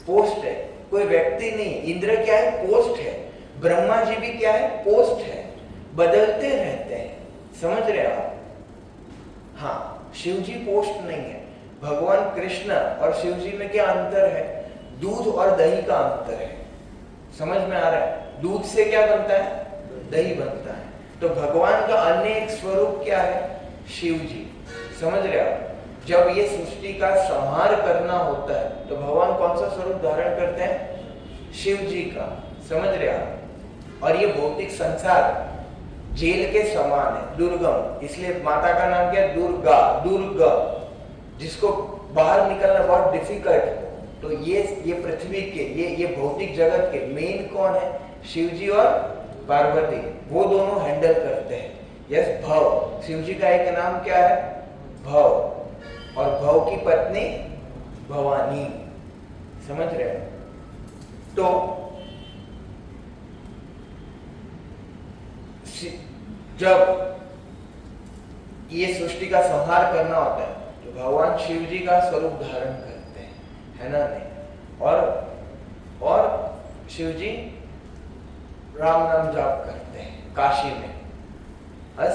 पोस्ट है, कोई व्यक्ति नहीं। इंद्र क्या है? पोस्ट है। ब्रह्मा जी भी क्या है? पोस्ट है, बदलते रहते हैं, समझ रहे आप? हाँ, शिव जी पोस्ट नहीं है। भगवान कृष्ण और शिव जी में क्या अंतर है? दूध और दही का अंतर है, समझ में आ रहा है? दूध से क्या बनता है? दही बनता है। तो भगवान का अन्य एक स्वरूप क्या है? शिव जी, समझ रहे आप? जब ये सृष्टि का संहार करना होता है तो भगवान कौन सा स्वरूप धारण करते हैं? शिव जी का, समझ रहे आप? और ये भौतिक संसार जेल के समान है, दुर्गम, इसलिए माता का नाम क्या है? दुर्गा, दुर्गा, जिसको बाहर निकलना बहुत डिफिकल्ट हो। तो ये पृथ्वी के, ये भौतिक जगत के मेन कौन है? शिव जी और पार्वती, वो दोनों हैंडल करते हैं। यस, भव, शिव जी का एक नाम क्या है? भव, और भव की पत्नी भवानी। समझ रहे हो? तो जब ये सृष्टि का संहार करना होता है तो भगवान शिव जी का स्वरूप धारण करते हैं, है ना? नहीं, और शिव जी राम नाम जाप करते हैं काशी में। बस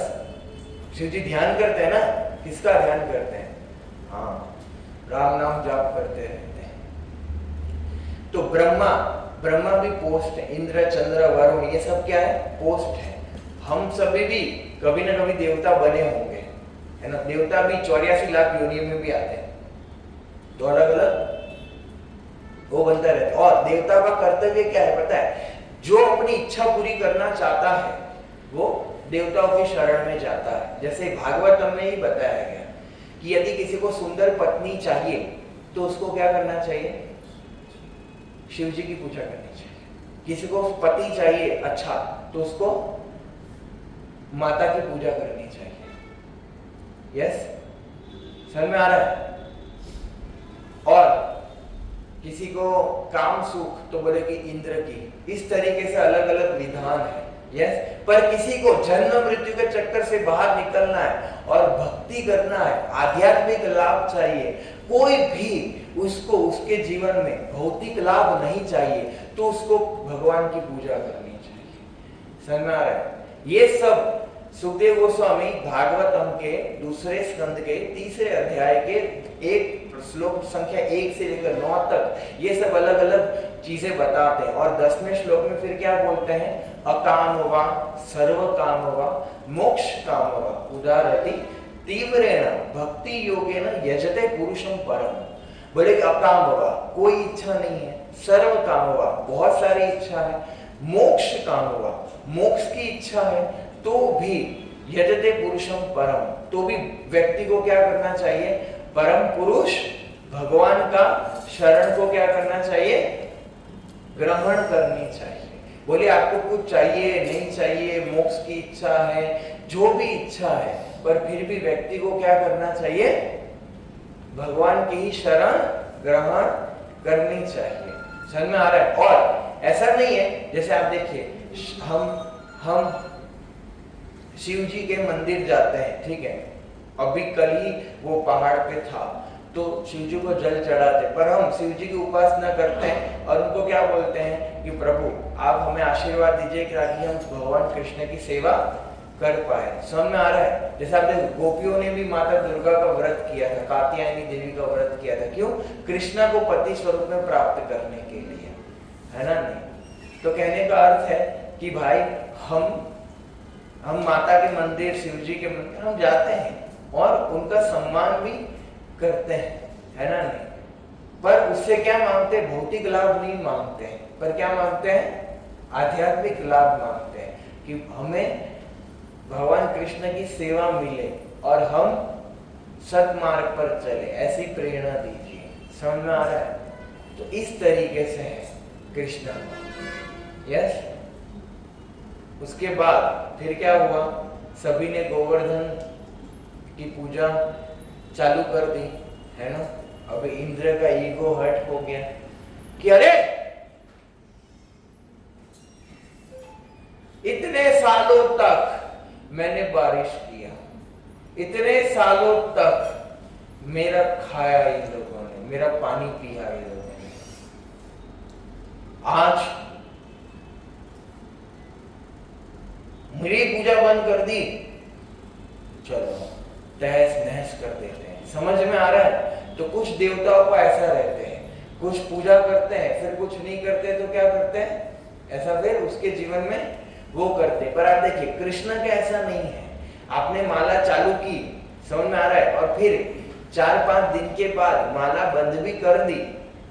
शिव जी ध्यान करते हैं ना, किसका ध्यान करते हैं? हाँ, राम नाम जाप करते रहते हैं। तो ब्रह्मा भी पोस्ट है, इंद्र, चंद्र, वरुण, ये सब क्या है? पोस्ट है। हम सभी भी कभी ना कभी देवता बने होंगे, है ना? देवता भी 84 लाख योनि में भी आते हैं, तो अलग अलग वो बनता रहता है। और देवता का कर्तव्य क्या है पता है? जो अपनी इच्छा पूरी करना चाहता है वो देवताओं की शरण में जाता है। जैसे भागवतम में ही बताया गया कि यदि किसी को सुंदर पत्नी चाहिए तो उसको क्या करना चाहिए? शिव जी की पूजा करनी चाहिए। किसी को पति चाहिए अच्छा, तो उसको माता की पूजा करनी चाहिए। यस, समझ में आ रहा है? और किसी को काम सुख तो बोले कि इंद्र की। इस तरीके से अलग अलग विधान है। यस, पर किसी को जन्म मृत्यु के चक्कर से बाहर निकलना है और भक्ति करना है, आध्यात्मिक लाभ चाहिए, कोई भी उसको उसके जीवन में भौतिक लाभ नहीं चाहिए, तो उसको भगवान की पूजा करनी चाहिए। समझ में आ रहा है? ये सब सुखदेव गोस्वामी भागवतम के दूसरे स्कंद के तीसरे अध्याय के एक श्लोक संख्या 1 से लेकर 9 तक ये सब अलग अलग चीजें बताते हैं। और 10वें श्लोक में फिर क्या बोलते हैं? अकामवा सर्व कामवा मोक्ष कामवा उदारति तीव्रेण भक्ति योगेन यजते पुरुषम परम। बोले अकामवा, कोई इच्छा नहीं है, सर्व कामवा, बहुत सारी इच्छा है, मोक्ष कामवा, मोक्ष की इच्छा है, तो भी यजते पुरुषम परम, तो भी व्यक्ति को क्या करना चाहिए? परम पुरुष भगवान का शरण को क्या करना चाहिए? ग्रहण करनी चाहिए। बोले आपको कुछ चाहिए नहीं चाहिए, मोक्ष की इच्छा है, जो भी इच्छा है, पर फिर भी व्यक्ति को क्या करना चाहिए? भगवान की ही शरण ग्रहण करनी चाहिए। समझ में आ रहा है? और ऐसा नहीं है, जैसे आप देखिए हम शिव जी के मंदिर जाते हैं, ठीक है? अभी कल ही वो पहाड़ पे था, तो शिव जी को जल चढ़ाते, पर हम शिव जी की उपासना करते हैं और उनको क्या बोलते हैं कि प्रभु आप हमें आशीर्वाद दीजिए ताकि हम भगवान कृष्ण की सेवा कर पाए। समझ में आ रहा है? जैसे आप देखो, गोपियों ने भी माता दुर्गा का व्रत किया था, कात्यायनी देवी का व्रत किया था। क्यों? कृष्णा को पति स्वरूप में प्राप्त करने के लिए, है ना? नहीं तो कहने का अर्थ है कि भाई हम माता के मंदिर, शिव जी के मंदिर हम जाते हैं और उनका सम्मान भी करते हैं, है ना? नहीं, पर उससे क्या मांगते हैं? भौतिक लाभ नहीं मांगते हैं, पर क्या मांगते हैं? आध्यात्मिक लाभ मांगते हैं कि हमें भगवान कृष्ण की सेवा मिले और हम सत्मार्ग पर चले, ऐसी प्रेरणा दीजिए। समझ में आ रहा है? तो इस तरीके से है कृष्ण। यस, उसके बाद फिर क्या हुआ? सभी ने गोवर्धन की पूजा चालू कर दी, है ना? अब इंद्र का ईगो हर्ट हो गया कि अरे इतने सालों तक मैंने बारिश किया, इतने सालों तक मेरा खाया इन लोगों ने, मेरा पानी पिया इन लोगों ने, आज मेरी पूजा बंद कर दी, चलो तहस नहस कर देते हैं। समझ में आ रहा है? तो कुछ देवताओं को ऐसा रहते हैं, कुछ पूजा करते हैं, फिर कुछ नहीं करते तो क्या करते हैं? ऐसा फिर उसके जीवन में वो करते। पर आप देखिए कृष्ण का ऐसा नहीं है। आपने माला चालू की, समझ में आ रहा है, और फिर 4-5 दिन के बाद माला बंद भी कर दी,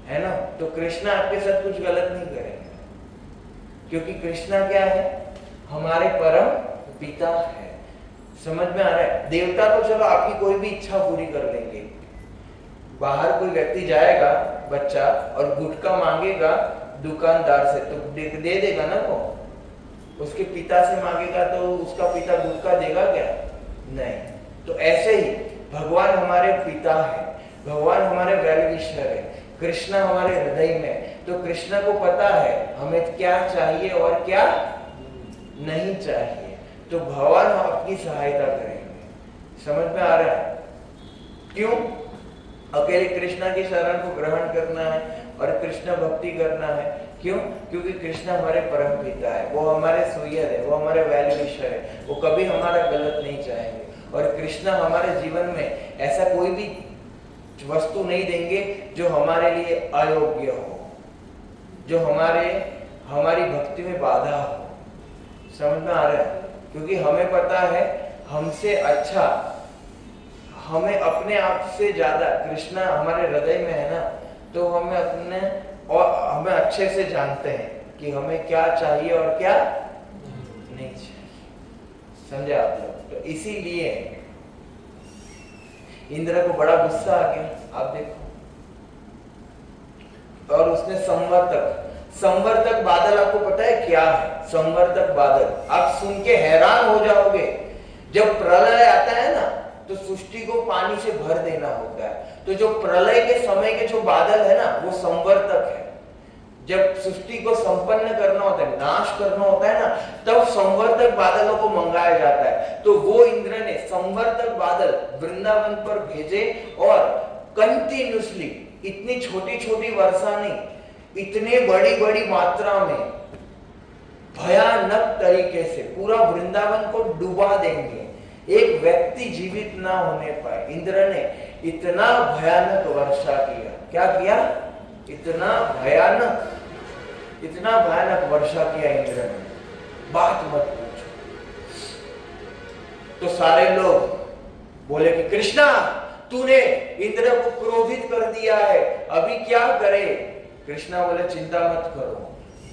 है ना? तो कृष्ण आपके साथ कुछ गलत नहीं करेंगे, क्योंकि कृष्ण क्या है? हमारे परम पिता है। समझ में आ रहा है? देवता तो चलो आपकी कोई भी इच्छा पूरी कर लेंगे। बाहर कोई व्यक्ति जाएगा बच्चा और गुटखा मांगेगा दुकानदार से तो दे देगा ना वो। उसके पिता से मांगेगा तो उसका पिता गुटखा देगा क्या? नहीं। तो ऐसे ही भगवान हमारे पिता है, भगवान हमारे वेल विशर है, कृष्ण हमारे हृदय में। तो कृष्ण को पता है हमें क्या चाहिए और क्या नहीं चाहिए, तो भगवान आपकी सहायता करेंगे। समझ में आ रहा है? क्यों? अकेले कृष्ण की शरण को ग्रहण करना है और कृष्ण भक्ति करना है। क्यों? क्योंकि कृष्ण हमारे परम पिता है, वो हमारे सुहृद है, वो हमारे वेल विशर है, वो कभी हमारा गलत नहीं चाहेंगे। और कृष्ण हमारे जीवन में ऐसा कोई भी वस्तु नहीं देंगे जो हमारे लिए अयोग्य हो, जो हमारी भक्ति में बाधा हो। समझ में आ रहा है? क्योंकि हमें पता है हमसे अच्छा, हमें अपने आप से ज्यादा कृष्ण हमारे हृदय में है ना, तो हमें अच्छे से जानते हैं कि हमें क्या चाहिए और क्या नहीं चाहिए। समझे आप लोग? तो इसीलिए इंद्र को बड़ा गुस्सा आ गया, आप देखो, और उसने संवर्तक बादल, आपको पता है क्या है संवर्तक बादल? आप सुन के हैरान हो जाओगे। जब प्रलय आता है ना तो सृष्टि को पानी से भर देना होता है, तो जो प्रलय के समय के जो बादल है ना वो संवर्तक है। जब सृष्टि को संपन्न करना होता है, नाश करना होता है ना, तब संवर्तक बादलों को मंगाया जाता है। तो वो इंद्र ने संवर्तक बादल वृंदावन पर भेजे और कंटिन्यूसली, इतनी छोटी छोटी वर्षा नहीं, इतने बड़ी बड़ी मात्रा में भयानक तरीके से पूरा वृंदावन को डुबा देंगे, एक व्यक्ति जीवित ना होने पाए। इंद्र ने इतना भयानक वर्षा किया। क्या किया? इतना भयानक वर्षा किया इंद्र ने, बात मत पूछो। तो सारे लोग बोले कि कृष्णा तूने इंद्र को क्रोधित कर दिया है, अभी क्या करे? कृष्णा बोले चिंता मत करो,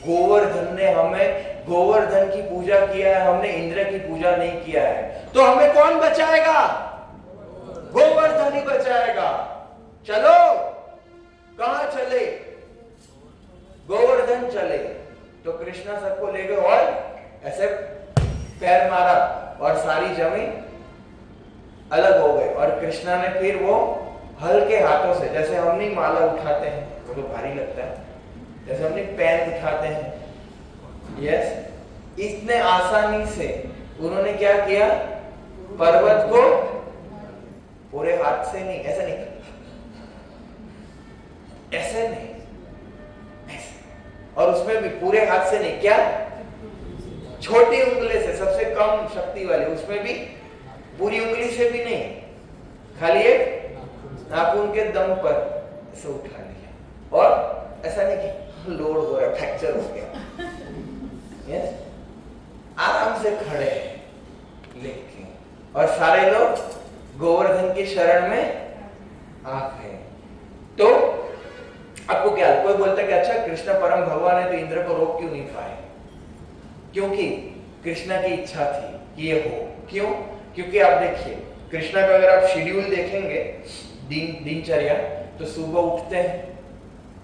गोवर्धन ने हमें गोवर्धन की पूजा किया है, हमने इंद्र की पूजा नहीं किया है, तो हमें कौन बचाएगा? गोवर्धन ही बचाएगा। चलो, कहां चले? गोवर्धन चले। तो कृष्णा सबको ले गए और ऐसे पैर मारा और सारी जमीन अलग हो गई। और कृष्णा ने फिर वो हल्के हाथों से, जैसे हम नहीं माला उठाते हैं, वो तो भारी लगता है, जैसे हम नहीं पेन उठाते हैं, यस, इतने आसानी से उन्होंने क्या किया? पर्वत को पूरे हाथ से नहीं, ऐसे नहीं, ऐसे नहीं, और उसमें भी पूरे हाथ से नहीं, क्या? छोटी उंगली से, सबसे कम शक्ति वाली, उसमें भी पूरी उंगली से भी नहीं, खाली एक नाखून के दम पर ऐसे उठा लिया। और ऐसा नहीं कि लोड हो रहा, फ्रैक्चर हो गया, यस, आराम से खड़े लेके, और सारे लोग गोवर्धन की शरण में आ गए। तो आपको क्या, कोई बोलता है कि अच्छा कृष्ण परम भगवान है तो इंद्र को रोक क्यों नहीं पाए? क्योंकि कृष्ण की इच्छा थी कि ये हो। क्यों? क्योंकि आप देखिए कृष्ण का अगर आप शेड्यूल देखेंगे, दिनचर्या, तो सुबह उठते हैं,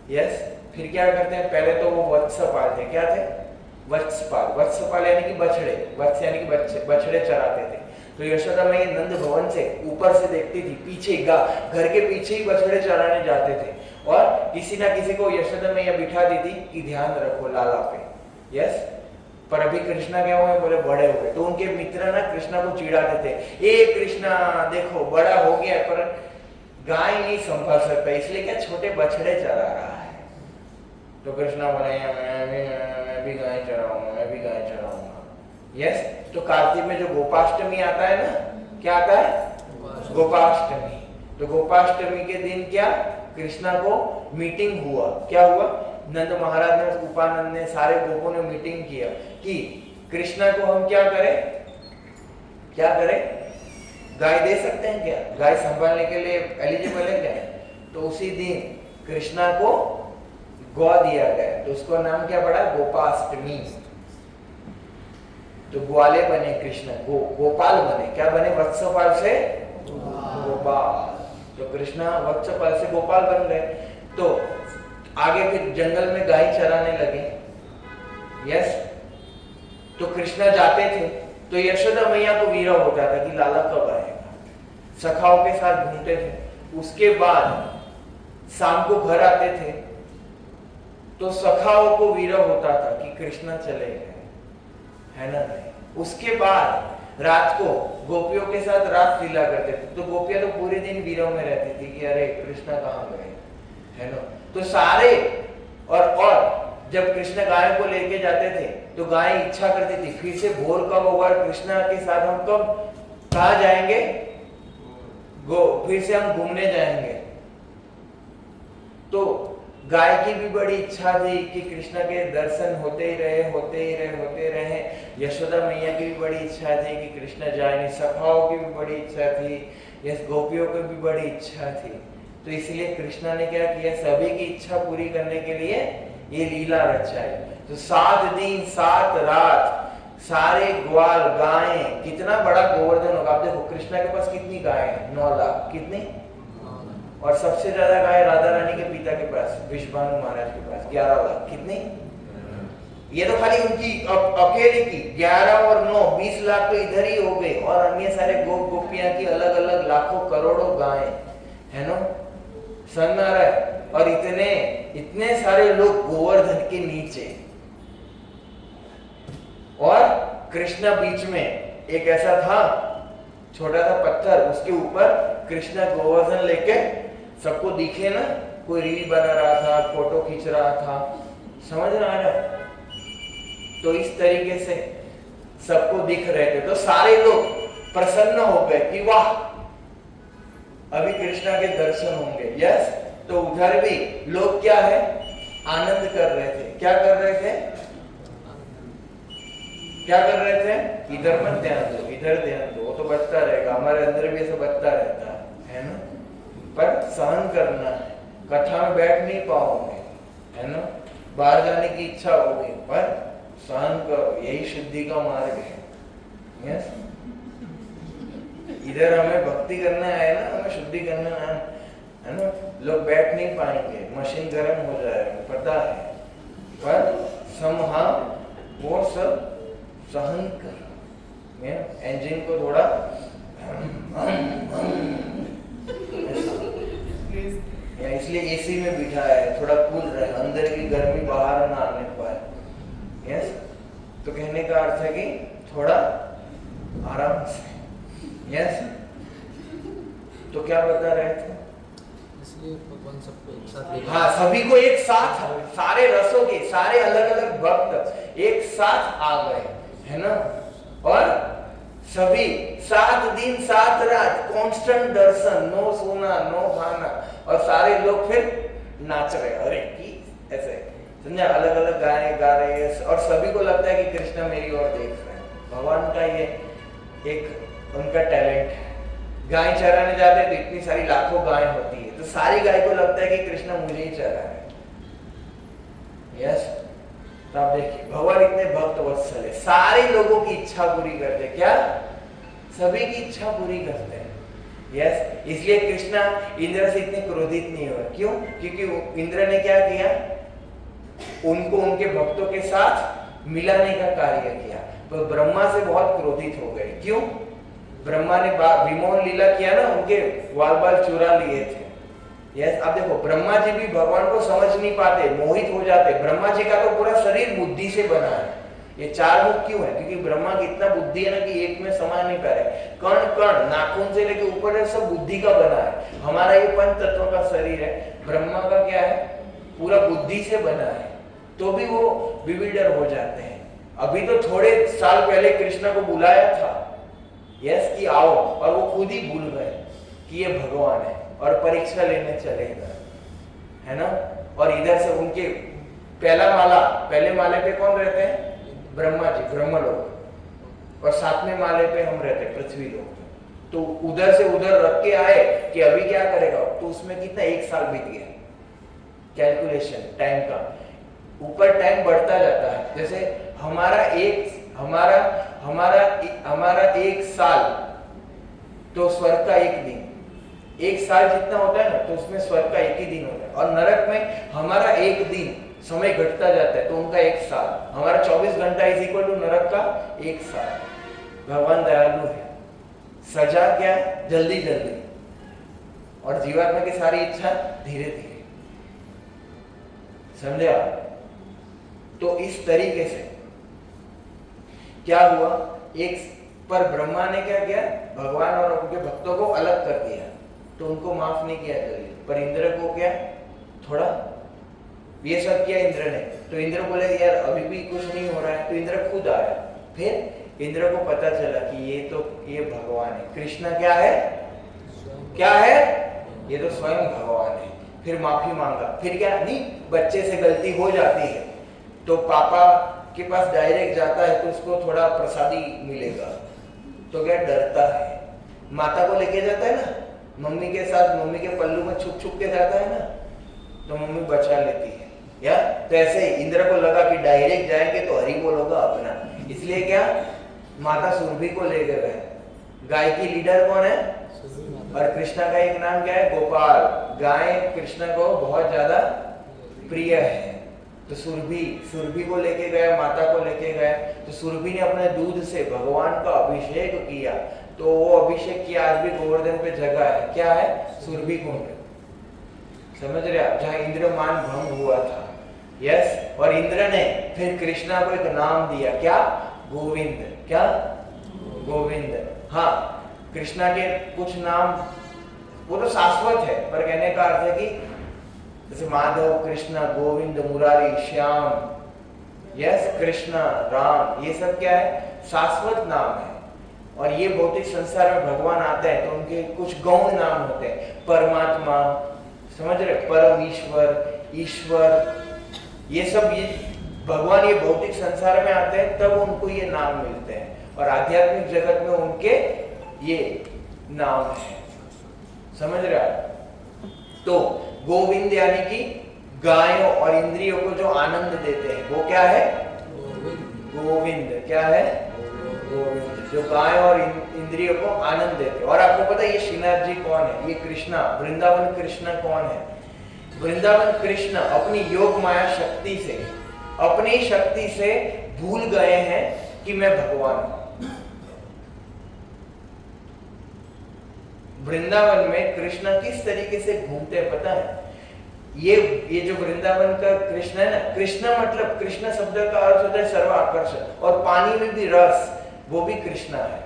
यस, फिर क्या करते हैं? पहले तो वो वत्सपाल थे। क्या थे? वत्सपाल यानी कि बछड़े, वत्स यानी कि बछड़े चराते थे। तो यशोदा मैया नंद भवन से ऊपर से देखती थी, पीछे घर के पीछे ही बछड़े चराने जाते थे, और किसी ना किसी को यशोदा मैया बिठा दी थी कि ध्यान रखो लाला पे, यस। पर अभी कृष्णा क्या हुए? बोले बड़े हो गए, तो उनके मित्र ना कृष्णा को चिढ़ाते थे, ए कृष्णा देखो बड़ा हो गया पर गाय नहीं संभाल सकता, इसलिए क्या छोटे बछड़े चरा रहा है। तो कृष्णा बोले मैं भी गाय चराऊंगा, मैं भी गाय चराऊंगा, यस। तो कार्तिक में जो गोपाष्टमी आता है ना, क्या आता है? गोपाष्टमी। तो गोपाष्टमी के दिन क्या कृष्णा को मीटिंग हुआ। क्या हुआ? नंद महाराज ने, उपानंद ने, सारे गोपों ने मीटिंग किया कि कृष्णा को हम क्या करें, क्या करें? गाय दे सकते हैं क्या? गाय संभालने के लिए एलिजिबल है क्या? तो उसी दिन कृष्णा को गौ दिया गया, तो उसका नाम क्या पड़ा? गोपाष्टमी। तो ग्वाले बने कृष्ण, गोपाल बने। क्या बने? वत्सपाल से गोपाल। तो कृष्ण वत्सपाल से गोपाल बन गए। तो आगे फिर जंगल में गाय चराने लगे। यस, तो कृष्णा जाते थे तो यशोदा मैया को विरह होता था कि लाला कब आएगा। सखाओं के साथ घूमते थे। उसके बाद शाम को घर आते थे तो सखाओं को विरह होता था कि कृष्णा चले गए, है ना? नहीं। उसके बाद रात को गोपियों के साथ रास लीला करते थे। तो गोपियां तो पूरे दिन विरह में रहती थी कि अरे कृष्णा कहाँ गए, है ना? तो सारे और जब कृष्ण गाय को लेके जाते थे तो गाय इच्छा करती थी फिर से भोर कब होगा, कृष्णा के साथ हम कब कहा जाएंगे, फिर से हम घूमने जाएंगे। तो गाय की भी बड़ी इच्छा थी कि कृष्ण के दर्शन होते ही रहे। यशोदा मैया की भी बड़ी इच्छा थी कि कृष्ण जाए नहीं। सखाओं की भी बड़ी इच्छा थी। यस, गोपियों की भी बड़ी इच्छा थी। तो इसलिए कृष्ण ने क्या किया? सभी की इच्छा पूरी करने के लिए ये लीला रचाई। तो 7 दिन 7 रात सारे ग्वाल गायें, कितना बड़ा गोवर्धन होगा। आप देखो कृष्णा के पास कितनी गायें हैं? 9 लाख। कितनी? और सबसे ज्यादा गाय राधा रानी के पिता के पास, विश्वानु महाराज के पास 11 लाख। कितनी? ये तो खाली उनकी अकेले की 11 और 9 20 लाख तो इधर ही हो गए। और अन्य सारे गोपियां की अलग अलग लाखों करोड़ों गायें, है ना? सन आ रहा है। और इतने सारे लोग गोवर्धन के नीचे, और कृष्णा बीच में एक ऐसा था छोटा सा पत्थर, उसके ऊपर कृष्णा गोवर्धन लेके सबको दिखे ना, कोई रील बना रहा था, फोटो खींच रहा था, समझ रहा है? तो इस तरीके से सबको दिख रहे थे। तो सारे लोग प्रसन्न हो गए कि वाह, अभी कृष्णा के दर्शन होंगे। यस, तो उधर भी लोग क्या है? आनंद कर रहे थे। क्या कर रहे थे? इधर मत ध्यान दो, इधर ध्यान दो, वो तो बचता रहेगा। हमारे अंदर भी ऐसा बचता रहता है ना? पर सहन करना है। कथा में बैठ नहीं पाओगे, है ना? बाहर जाने की इच्छा होगी, पर सहन करो, यही शुद्धि का मार्ग है। यस, इधर हमें भक्ति करना है ना, हमें शुद्धि करना है ना? लोग बैठ नहीं पाएंगे, मशीन गर्म हो जाएगा, पता है, पर somehow वो सब सहन करो। इंजन को थोड़ा इसलिए एसी में बिठाया है, थोड़ा कूल रहे, अंदर की गर्मी बाहर ना आने पाए। यस, तो कहने का अर्थ है कि थोड़ा आराम से। यस, तो क्या बता रहे थे? इसलिए भगवान सबको एक साथ, हाँ, सभी को एक साथ, सारे रसों के सारे अलग अलग भक्त एक साथ आ गए, है ना? और सभी 7 दिन 7 रात कांस्टेंट दर्शन, नो सोना नो खाना, और सारे लोग फिर नाच रहे। अरे की ऐसे समझा, अलग अलग गाने गा रहे हैं, और सभी को लगता है कि कृष्ण मेरी ओर देख रहे हैं। भगवान का ये एक उनका टैलेंट है। गाय चराने जाते हैं तो इतनी सारी लाखों गाय होती है, तो सारी गाय को लगता है कि कृष्ण मुझे ही चरा है। यस, तो आप देखिए भगवान इतने भक्त वत्सल है, सारे लोगों की इच्छा पूरी करते। क्या? सभी की इच्छा पूरी करते हैं। यस, इसलिए कृष्णा इंद्र से इतने क्रोधित नहीं हुए। क्यों? क्योंकि इंद्र ने क्या किया? उनको उनके भक्तों के साथ मिलाने का कार्य किया। तो ब्रह्मा से बहुत क्रोधित हो गए। क्यों? ब्रह्मा ने विमोहन लीला किया ना, उनके वाल बाल चुरा लिए थे। यस, अब देखो ब्रह्मा जी भी भगवान को समझ नहीं पाते, मोहित हो जाते। ब्रह्मा जी का तो पूरा शरीर बुद्धि से बना है। ये 4 मुख क्यों है? क्योंकि ब्रह्मा की इतना बुद्धि है ना कि एक में समा नहीं पा रहे। कण कण नाखून से लेके ऊपर है, सब बुद्धि का बना है। हमारा ये 5 तत्व का शरीर है, ब्रह्मा का क्या है? पूरा बुद्धि से बना है। तो भी वो विविडर हो जाते हैं। अभी तो थोड़े साल पहले कृष्ण को बुलाया था, यस, कि आओ, और वो खुद ही भूल गए कि ये भगवान है, और परीक्षा लेने चले गए, है ना? और इधर से उनके पहले माले पे कौन रहते हैं? ब्रह्मा जी, ब्रह्मलोक, और 7वें माले पे हम रहते हैं, पृथ्वी लोक। तो उधर से उधर रख के आए कि अभी क्या करेगा, तो उसमें कितना 1 साल बीत गया कैलकुलेशन टाइम का। ऊपर टाइम बढ़ता जाता है। जैसे हमारा हमारा हमारा एक साल तो स्वर्ग का एक दिन, एक साल जितना होता है ना तो उसमें स्वर्ग का एक ही दिन होता है। और नरक में हमारा एक दिन समय घटता जाता है तो उनका एक साल, हमारा 24 घंटा इज इक्वल टू नरक का एक साल। भगवान दयालु है, सजा क्या है? जल्दी जल्दी, और जीवात्मा की सारी इच्छा धीरे धीरे। समझे आप? तो इस तरीके से क्या हुआ, एक पर ब्रह्मा ने क्या किया, भगवान और उनके भक्तों को अलग कर दिया, तो उनको माफ नहीं किया जल्दी। पर इंद्र को क्या, थोड़ा ये सब किया इंद्र ने, तो इंद्र बोले यार अभी भी कुछ नहीं हो रहा है, तो इंद्र खुद आया। फिर इंद्र को पता चला कि ये भगवान है, कृष्ण क्या है, क्या है, ये तो स्वयं भगवान है। फिर माफी मांगा, फिर क्या, नहीं बच्चे से गलती हो जाती है तो पापा के पास डायरेक्ट जाता है तो उसको थोड़ा प्रसादी मिलेगा, तो क्या डरता है, माता को लेके जाता है ना, मम्मी के साथ, मम्मी के पल्लू में छुप छुप के जाता है ना, तो मम्मी बचा लेती है। या तो ऐसे ही इंद्र को लगा कि डायरेक्ट जाएंगे तो हरि बोलोगा अपना, इसलिए क्या, माता सुरभि को ले गए। गाय की लीडर कौन है, और कृष्णा का एक नाम क्या है, गोपाल। गाय कृष्ण को बहुत ज्यादा प्रिय है, तो सुरभि को लेके गया, माता को लेके गया, तो सुरभि ने अपने दूध से भगवान का अभिषेक किया, तो वो अभिषेक की आज भी गोवर्धन पे जगह है, क्या है, सुरभि कुंड। समझ रहे आप, जहाँ इंद्र मान भंग हुआ था। यस, और इंद्र ने फिर कृष्णा को एक नाम दिया, क्या, गोविंद। क्या, गोविंद। हाँ, कृष्णा के कुछ नाम वो तो शाश्वत है, पर कहने का अर्थ है कि जैसे माधव, कृष्ण, गोविंद, मुरारी, श्याम, यस, कृष्ण, राम, ये सब क्या है, शाश्वत नाम है। और ये भौतिक संसार में भगवान आते हैं तो उनके कुछ गौण नाम होते हैं, परमात्मा, समझ रहे, परमेश्वर, ईश्वर, ये सब, ये भगवान ये भौतिक संसार में आते हैं तब उनको ये नाम मिलते हैं, और आध्यात्मिक जगत में उनके ये नाम है। समझ रहे आप? तो गोविंद यानी कि गायों और इंद्रियों को जो आनंद देते हैं वो क्या है, गोविंद। क्या है, गोविंद, जो गायों और इंद्रियों को आनंद देते हैं। और आपको पता है ये श्रीनाथ जी कौन है, ये कृष्णा, वृंदावन कृष्ण कौन है, वृंदावन कृष्ण अपनी योग माया शक्ति से, अपनी शक्ति से भूल गए हैं कि मैं भगवान हूं। वृंदावन में कृष्ण किस तरीके से घूमते हैं पता है, ये जो वृंदावन का कृष्ण है ना, कृष्ण मतलब, कृष्ण शब्द का अर्थ होता है सर्व आकर्षण, और पानी में भी रस, वो भी कृष्ण है।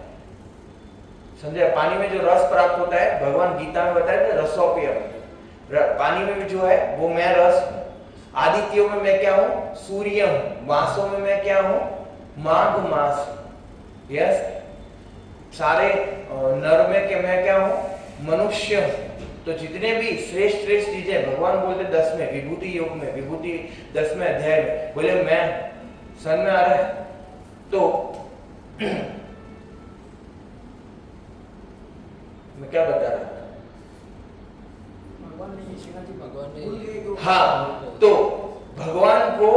समझे, पानी में जो रस प्राप्त होता है, भगवान गीता में बताया ना, रसोपियम, पानी में भी जो है वो मैं रस हूं। आदित्यों में मैं क्या हूं, सूर्य हूं। मासों में मैं क्या हूं, माघ मास हूं। यस, सारे नर में के मैं क्या हूं, मनुष्य हूं। तो जितने भी श्रेष्ठ श्रेष्ठ चीजें भगवान बोलते 10 में, विभूति योग में, विभूति 10वें अध्याय में बोले मैं, समझ में आ रहा है? तो मैं क्या बता रहा था, हाँ, तो भगवान को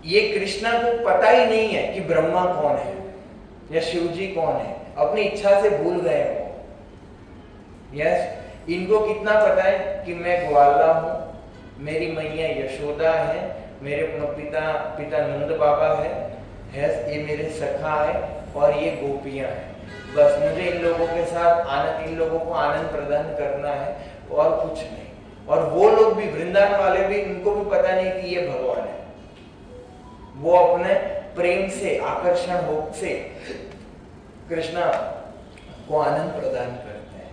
ये कृष्णा को पता ही नहीं है कि ब्रह्मा कौन है या शिव जी कौन है, अपनी इच्छा से भूल गए वो। यस, इनको कितना पता है कि मैं ग्वाला हूं, मेरी मैया यशोदा है, मेरे पिता नंद बाबा है, ये मेरे सखा है, और ये गोपियां हैं। बस मुझे इन लोगों के साथ आनंद, इन लोगों को आनंद प्रदान करना है और कुछ नहीं। और वो लोग भी, वृंदावन वाले भी, उनको भी पता नहीं कि ये भगवान है। वो अपने प्रेम से, आकर्षण हो से कृष्णा को आनंद प्रदान करते हैं।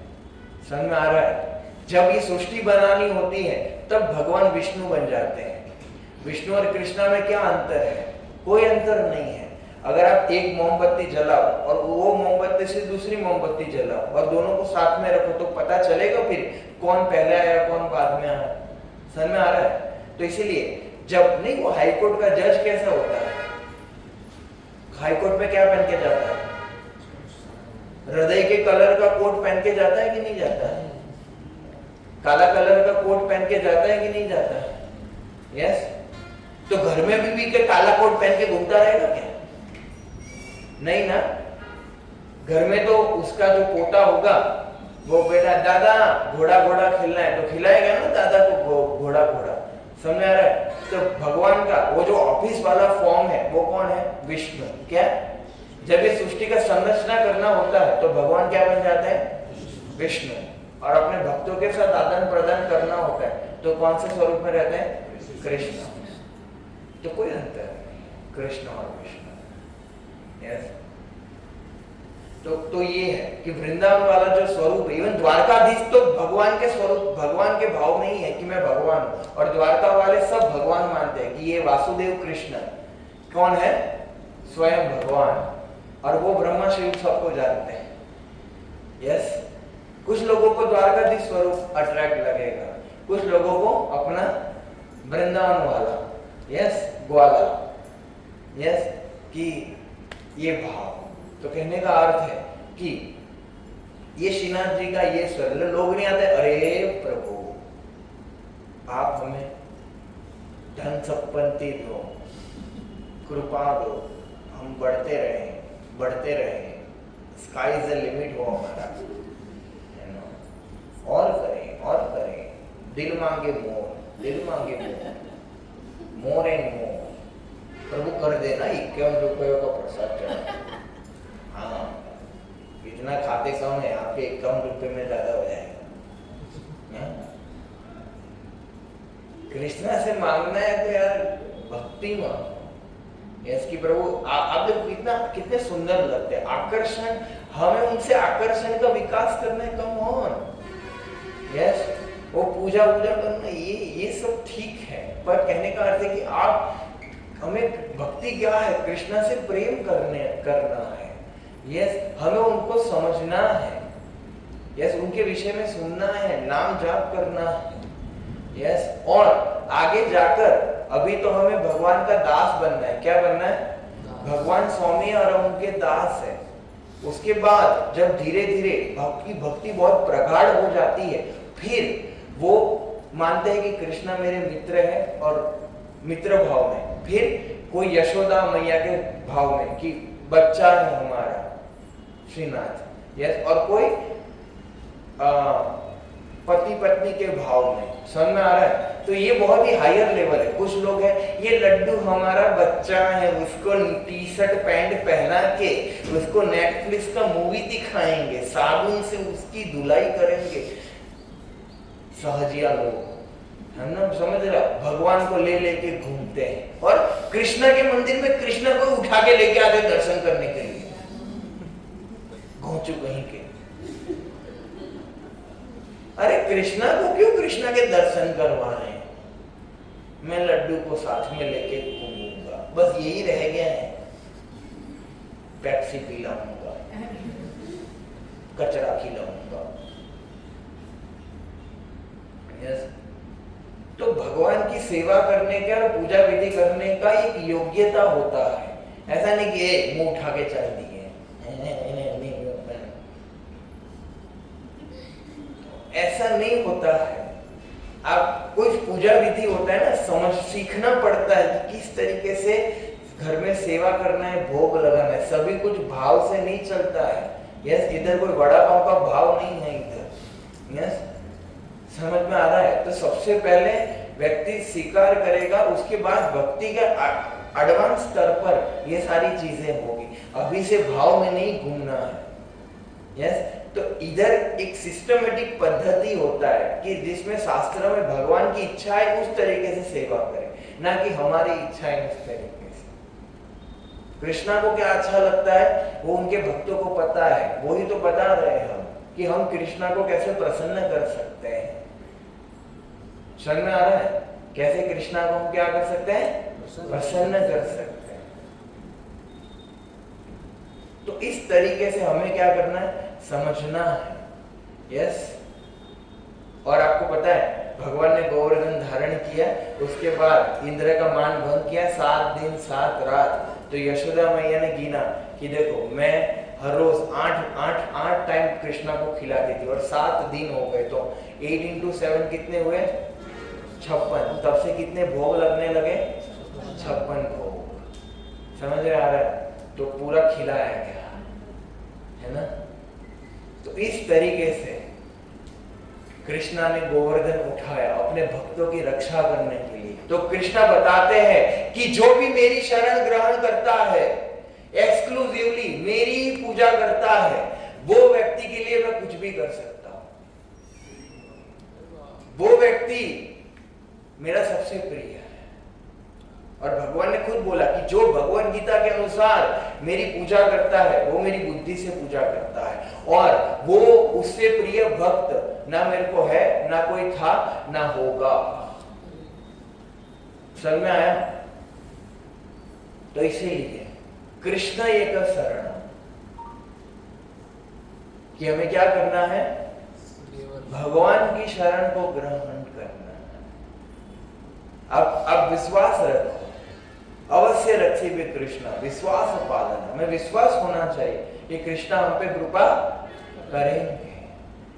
समझ में आ रहा है? जब ये सृष्टि बनानी होती है तब भगवान विष्णु बन जाते हैं। विष्णु और कृष्णा में क्या अंतर है? कोई अंतर नहीं है। अगर आप एक मोमबत्ती जलाओ और वो मोमबत्ती से दूसरी मोमबत्ती जलाओ और दोनों को साथ में रखो तो पता चलेगा फिर कौन पहले आया कौन बाद में आया। समझ में आ रहा है? तो इसीलिए जब नहीं, वो हाईकोर्ट का जज कैसा होता है, हाईकोर्ट में क्या पहन के जाता है? हृदय के कलर का कोट पहन के जाता है कि नहीं जाता है? काला कलर का कोट पहन के जाता है कि नहीं जाता है? यस, तो घर में भी के काला कोट पहन के घूमता रहेगा क्या? नहीं ना, घर में तो उसका जो पोता होगा वो बेटा दादा घोड़ा घोड़ा खेलना है तो खिलाएगा ना दादा को घोड़ा घोड़ा, समझ आ रहा है। तो भगवान का वो जो ऑफिस वाला फॉर्म है वो कौन है? विष्णु। क्या जब ये सृष्टि का संरचना करना होता है तो भगवान क्या बन जाते हैं? विष्णु। और अपने भक्तों के साथ आदान प्रदान करना होता है तो कौन से स्वरूप में रहते हैं? कृष्ण। तो कोई अंतर नहीं कृष्ण और विष्णु। यस, तो ये है कि वृंदावन वाला जो स्वरूप है, इवन द्वारकाधीश तो भगवान के स्वरूप, भगवान के भाव नहीं है कि मैं भगवान हूं, और द्वारका वाले सब भगवान मानते हैं कि ये वासुदेव कृष्ण कौन है? स्वयं भगवान। और वो ब्रह्मा शिव सबको जानते हैं। यस, कुछ लोगों को द्वारकाधीश स्वरूप अट्रैक्ट लगेगा, कुछ लोगों को अपना वृंदावन वाला, यस, ग्वाला, यस, कि ये भाव। तो कहने का अर्थ है कि ये श्रीनाथ जी का ये स्वर, लोग नहीं आते अरे प्रभु आप हमें धन संपत्ति दो, कृपा दो, हम बढ़ते रहे, स्काई इज द लिमिट हो हमारा, है ना, और करें, दिल मांगे मोर एंड मोर। प्रभु कर देना 51 रुपयों का प्रसाद चढ़ा। हाँ, इतना खाते कम है, आपके 51 रुपये में ज्यादा हो जाएगा। कृष्णा से मांगना है तो यार भक्ति मांगो। यस कि प्रभु आप देखो कितने सुंदर लगते हैं, आकर्षण, हमें उनसे आकर्षण का विकास करना है। कम ऑन, यस, वो पूजा करना ये सब ठीक है, पर कहने का अर्थ है कि आप हमें भक्ति क्या है? कृष्णा से प्रेम करना है। यस, हमें उनको समझना है, यस, उनके विषय में सुनना है, नाम जाप करना है। यस, और आगे जाकर अभी तो हमें भगवान का दास बनना है। क्या बनना है? भगवान स्वामी और उनके दास है। उसके बाद जब धीरे धीरे भक्ति बहुत प्रगाढ़ हो जाती है, फिर वो मानते हैं कि कृष्णा मेरे मित्र है और मित्र भाव में, फिर कोई यशोदा मैया के भाव में कि बच्चा है हमारा श्रीनाथ। यस, और कोई पति पत्नी के भाव में, समझ में आ रहा है? तो ये बहुत ही हायर लेवल है। कुछ लोग हैं ये लड्डू हमारा बच्चा है, उसको टी शर्ट पैंट पहना के उसको नेटफ्लिक्स का मूवी दिखाएंगे, साबुन से उसकी धुलाई करेंगे। सहजिया लोग, हम ना, समझ रहा, भगवान को ले लेके घूमते हैं और कृष्णा के मंदिर में कृष्णा को उठा के लेके आते दर्शन करने के लिए, घोंचू कहीं के। अरे कृष्णा को क्यों कृष्णा के दर्शन करवा रहे हैं? मैं लड्डू को साथ में लेके घूमूंगा, बस यही रह गया है। पेप्सी पिलाऊंगा, कचरा खिलाऊंगा। यस, तो भगवान की सेवा करने का और पूजा विधि करने का एक योग्यता होता है। ऐसा नहीं कि मुंह उठा के चल दिए, ऐसा नहीं होता है। आप कोई पूजा विधि होता है ना, समझ सीखना पड़ता है कि किस तरीके से घर में सेवा करना है, भोग लगाना है। सभी कुछ भाव से नहीं चलता है। यस, इधर कोई बड़ा पाव का भाव नहीं है इधर। यस, समझ में आ रहा है? तो सबसे पहले व्यक्ति स्वीकार करेगा, उसके बाद भक्ति के एडवांस स्तर पर ये सारी चीजें होगी। अभी से भाव में नहीं घूमना है। यस, तो इधर एक सिस्टमेटिक पद्धति होता है कि जिसमें शास्त्र में भगवान की इच्छा है उस तरीके से सेवा करें, ना कि हमारी इच्छाएं उस तरीके से। कृष्णा को क्या अच्छा लगता है वो उनके भक्तों को पता है, वो ही तो बता रहे हैं हम कि हम कृष्णा को कैसे प्रसन्न कर सकते हैं। समझ में आ रहा है? कैसे कृष्णा को हम क्या कर सकते हैं? प्रसन्न कर सकते हैं। तो इस तरीके से हमें क्या करना है? समझना है। यस, और आपको पता है भगवान ने गोवर्धन धारण किया, उसके बाद इंद्र का मान भंग किया 7 दिन 7 रात। तो यशोदा मैया ने गिना कि देखो मैं हर रोज 8 टाइम कृष्णा को खिलाती थी और 7 दिन हो गए, तो 8 into 7 कितने हुए? 56। तब से कितने भोग लगने लगे? 56 भोग। समझ में आ रहा है? तो पूरा खिलाया गया, है ना। तो इस तरीके से कृष्णा ने गोवर्धन उठाया अपने भक्तों की रक्षा करने के लिए। तो कृष्णा बताते हैं कि जो भी मेरी शरण ग्रहण करता है, एक्सक्लूसिवली मेरी ही पूजा करता है, वो व्यक्ति के लिए मैं कुछ भी कर सकता हूं। वो व्यक्ति मेरा सबसे प्रिय है। और भगवान ने खुद बोला कि जो भगवत गीता के अनुसार मेरी पूजा करता है वो मेरी बुद्धि से पूजा करता है, और वो उससे प्रिय भक्त ना मेरे को है, ना कोई था, ना होगा। समझ में आया? तो इसीलिए कृष्ण एक शरण, कि हमें क्या करना है? भगवान की शरण को ग्रहण करना है। अब विश्वास रखो, अवश्य रखे भी कृष्णा विश्वास पालन, हमें विश्वास होना चाहिए कि कृष्णा हम पे कृपा करेंगे।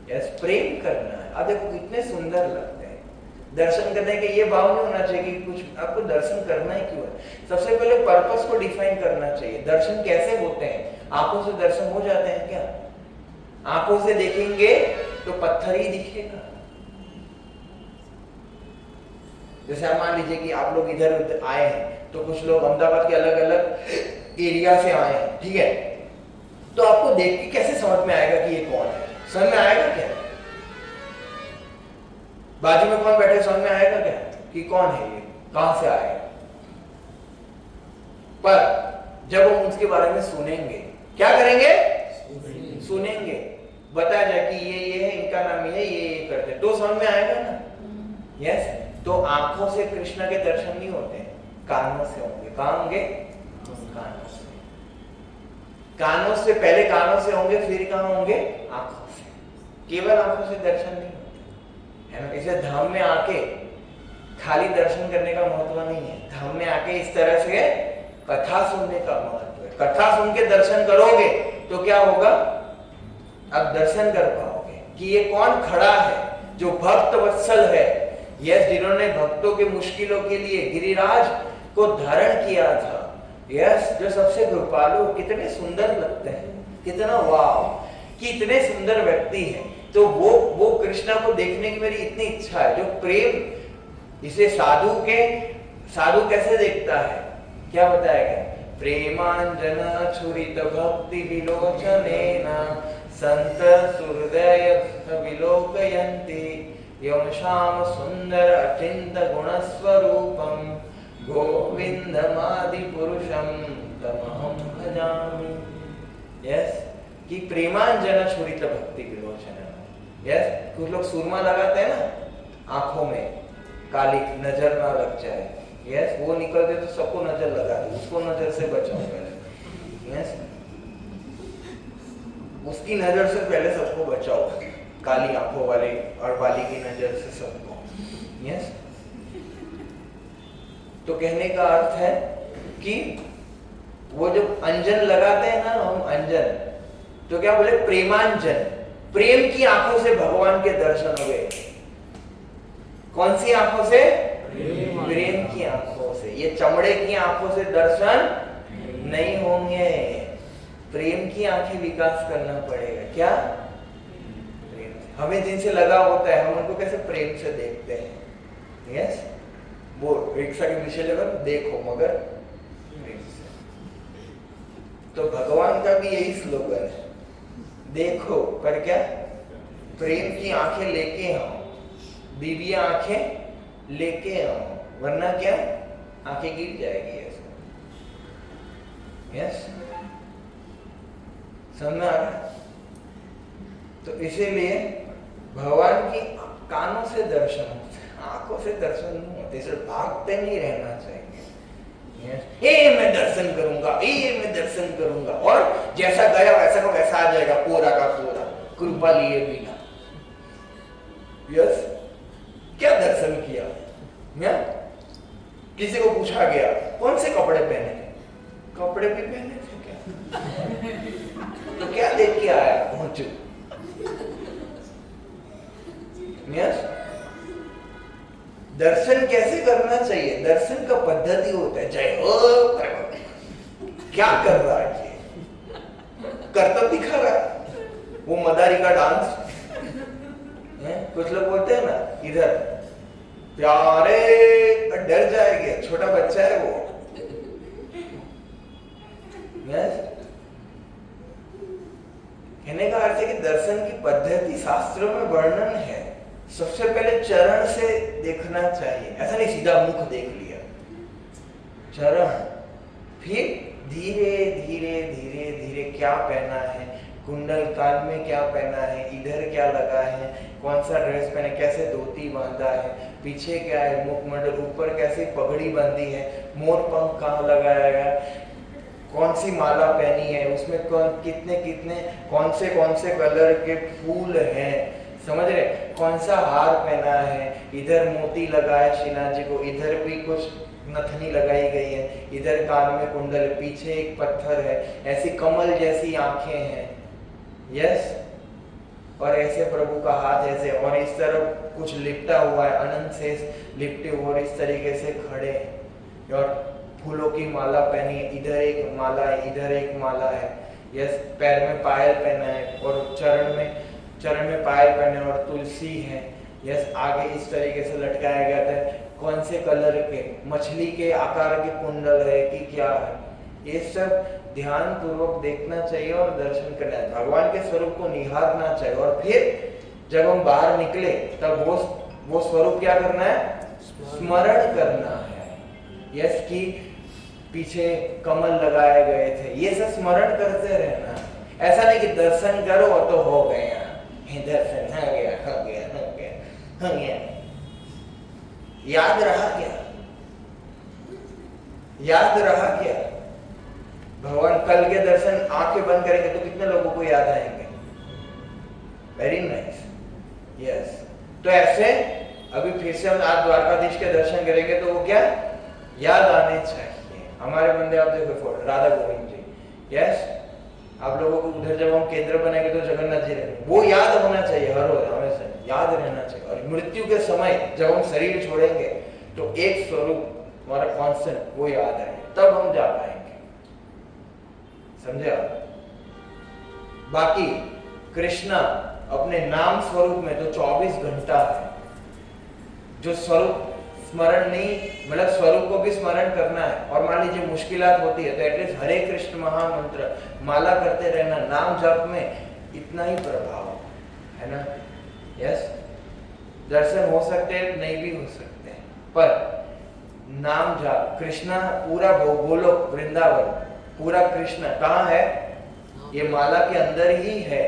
यस, प्रेम करना है। अब देखो कितने सुंदर लगते हैं दर्शन करने के। ये भाव नहीं होना चाहिए कि कुछ आपको दर्शन करना ही क्यों है। सबसे पहले पर्पस को डिफाइन करना चाहिए। दर्शन कैसे होते हैं? आंखों से दर्शन हो जाते हैं क्या? आंखों से देखेंगे तो पत्थर ही दिखेगा। जैसे आप मान लीजिए कि आप लोग इधर आए हैं, तो कुछ लोग अहमदाबाद के अलग अलग एरिया से आए हैं, ठीक है, तो आपको देख के कैसे समझ में आएगा कि ये कौन है? समझ में आएगा क्या? बाजू में कौन बैठे समझ में आएगा क्या कि कौन है ये, कहां से आए? पर जब हम उसके बारे में सुनेंगे, क्या करेंगे? सुनेंगे, बताया जाए कि ये है, इनका नाम ये करते, तो समझ में आएगा ना। यस, तो आंखों से कृष्ण के दर्शन नहीं होते, कानों से होंगे। कहां होंगे? कानों से। कानों से पहले कानों से होंगे, फिर कहां होंगे? आंखों से। केवल आंखों से दर्शन नहीं होते, है ना। इसे धाम में आके खाली दर्शन करने का महत्व नहीं है। धाम में आके इस तरह से कथा सुनने का महत्व है। कथा सुन के दर्शन करोगे तो क्या होगा? अब दर्शन कर पाओगे कि ये कौन खड़ा है जो भक्त वत्सल है। यस, जिन्होंने भक्तों के मुश्किलों के लिए गिरिराज को धारण किया था। यस, जो सबसे कृपालु, कितने सुंदर लगते हैं, कितना वाव, कितने सुंदर व्यक्ति हैं। तो वो कृष्णा को देखने की मेरी इतनी इच्छा है। जो प्रेम, इसे साधु कैसे देखता है? क्या बताएगा? प्रेमांजन छुरित भक्ति विलोचनेन संत सुहृदय विलोकयन्ति यम श्याम सुंदर अचिंत गुण स्वरूपम गोविंदमादि पुरुषम तमहं भजामि। यस, कि प्रेमांजन छुरित भक्ति विलोचन। यस, कुछ लोग सुरमा लगाते हैं ना आंखों में, काली नजर ना लग जाए। यस, वो निकलते तो सबको नजर लगा दो, उसको नजर से बचाओ पहले। यस, उसकी नजर से पहले सबको बचाओ, काली आंखों वाले और वाली की नजर से सबको। यस, तो कहने का अर्थ है कि वो जो अंजन लगाते हैं ना हम, अंजन, तो क्या बोले? प्रेमांजन, प्रेम की आंखों से भगवान के दर्शन हो गए। कौन सी आंखों से? प्रेम की आंखों से। ये चमड़े की आंखों से दर्शन नहीं होंगे, प्रेम की आंखें विकास करना पड़ेगा। क्या? प्रेम से। हमें जिनसे लगा होता है हम उनको कैसे प्रेम से देखते हैं। यस, वो रिक्शा के पीछे लगा देखो मगर प्रेम से। तो भगवान का भी यही स्लोगन है, देखो पर क्या? प्रेम की आंखें लेके आओ, दिव्य आंखें लेके आओ, वरना क्या? आंखें गिर जाएगी ऐसे। यस, समझ में आ रहा? तो इसीलिए भगवान की कानों से दर्शन होते, आंखों से दर्शन नहीं होते। सिर्फ भागते नहीं रहना चाहिए। ये मैं दर्शन करूंगा, ये मैं दर्शन करूंगा, और जैसा गया वैसा का वैसा आ जाएगा, पूरा का पूरा, कृपा लिए बिना। यस, क्या दर्शन किया? या? किसी को पूछा गया कौन से कपड़े पहने थे? कपड़े भी पहने थे क्या? तो क्या देख के आया? पहुंचो। यस, दर्शन कैसे करना चाहिए? दर्शन का पद्धति होता है। जय हो, क्या कर रहा है? करतब दिखा रहा है, वो मदारी का डांस है। कुछ लोग बोलते हैं ना इधर प्यारे, डर जाएंगे, छोटा बच्चा है वो। कहने का अर्थ है कि दर्शन की पद्धति शास्त्रों में वर्णन है। सबसे पहले चरण से देखना चाहिए, ऐसा नहीं सीधा मुख देख लिया, चरण, फिर धीरे धीरे धीरे धीरे क्या पहना है, कुंडल कान में क्या पहना है, इधर क्या लगा है, कौन सा ड्रेस पहने, कैसे धोती बांधा है, पीछे क्या है, मुखमंडल, ऊपर कैसे पगड़ी बांधी है, मोर पंख कहाँ लगाया गया, कौन सी माला पहनी है, उसमें कितने कितने कौन से कलर के फूल हैं, समझ रहे, कौन सा हार पहना है, इधर मोती लगा है श्रीनाथ जी को, इधर भी कुछ नथनी लगाई गई है, इधर कान में कुंडल, पीछे एक पत्थर है, ऐसी कमल जैसी आंखें हैं, यस, और ऐसे प्रभु का हाथ ऐसे, और इस तरफ कुछ लिपटा हुआ है, अनंत से लिपटे हुए, और इस तरीके से खड़े, और फूलों की माला पहनी है, इधर एक माला है, इधर एक माला है, यस, पैर में पायल पहना है, और चरण में पायल पहने और तुलसी है, यस, आगे इस तरीके से लटकाया गया था, कौन से कलर के, मछली के आकार के कुंडल है कि क्या है, ये सब ध्यान पूर्वक देखना चाहिए और दर्शन करना चाहिए, भगवान के स्वरूप को निहारना चाहिए, और फिर जब हम बाहर निकले तब वो स्वरूप क्या करना है, स्मरण करना है, यस, कि पीछे कमल लगाए गए थे, ये सब स्मरण करते रहना। ऐसा नहीं कि दर्शन करो तो हो गया, दर्शन हो गया हो गया हो गया हो गया, याद रहा क्या, याद रहा क्या? भगवान कल के दर्शन आंखें बंद करेंगे तो कितने लोगों को याद आएंगे? Very nice, yes. तो ऐसे अभी फिर से हम आज द्वारकाधीश के दर्शन करेंगे तो वो क्या याद आने चाहिए। हमारे बंदे आप देखो राधा गोविंद जी, यस, आप लोगों को उधर जब हम केंद्र बनाएंगे तो जगन्नाथ जी रहेंगे, वो याद होना चाहिए, हर रोज हमेशा याद रहना चाहिए। और मृत्यु के समय जब हम शरीर छोड़ेंगे तो एक स्वरूप हमारा कांस्टेंट वो याद है, तब हम जा पाएंगे, समझे आप? बाकी कृष्णा अपने नाम स्वरूप में तो 24 घंटा है, जो स्वरूप स्मरण नहीं, मतलब स्वरूप को भी स्मरण करना है। और मान लीजिए मुश्किलात होती है तो एटलीस्ट हरे कृष्ण महामंत्र माला करते रहना, नाम जप में इतना ही प्रभाव है ना, यस। दर्शन हो सकते हैं, नहीं भी हो सकते हैं, पर नाम जाप, कृष्णा पूरा गोलोक वृंदावन पूरा कृष्ण कहाँ है? ये माला के अंदर ही है।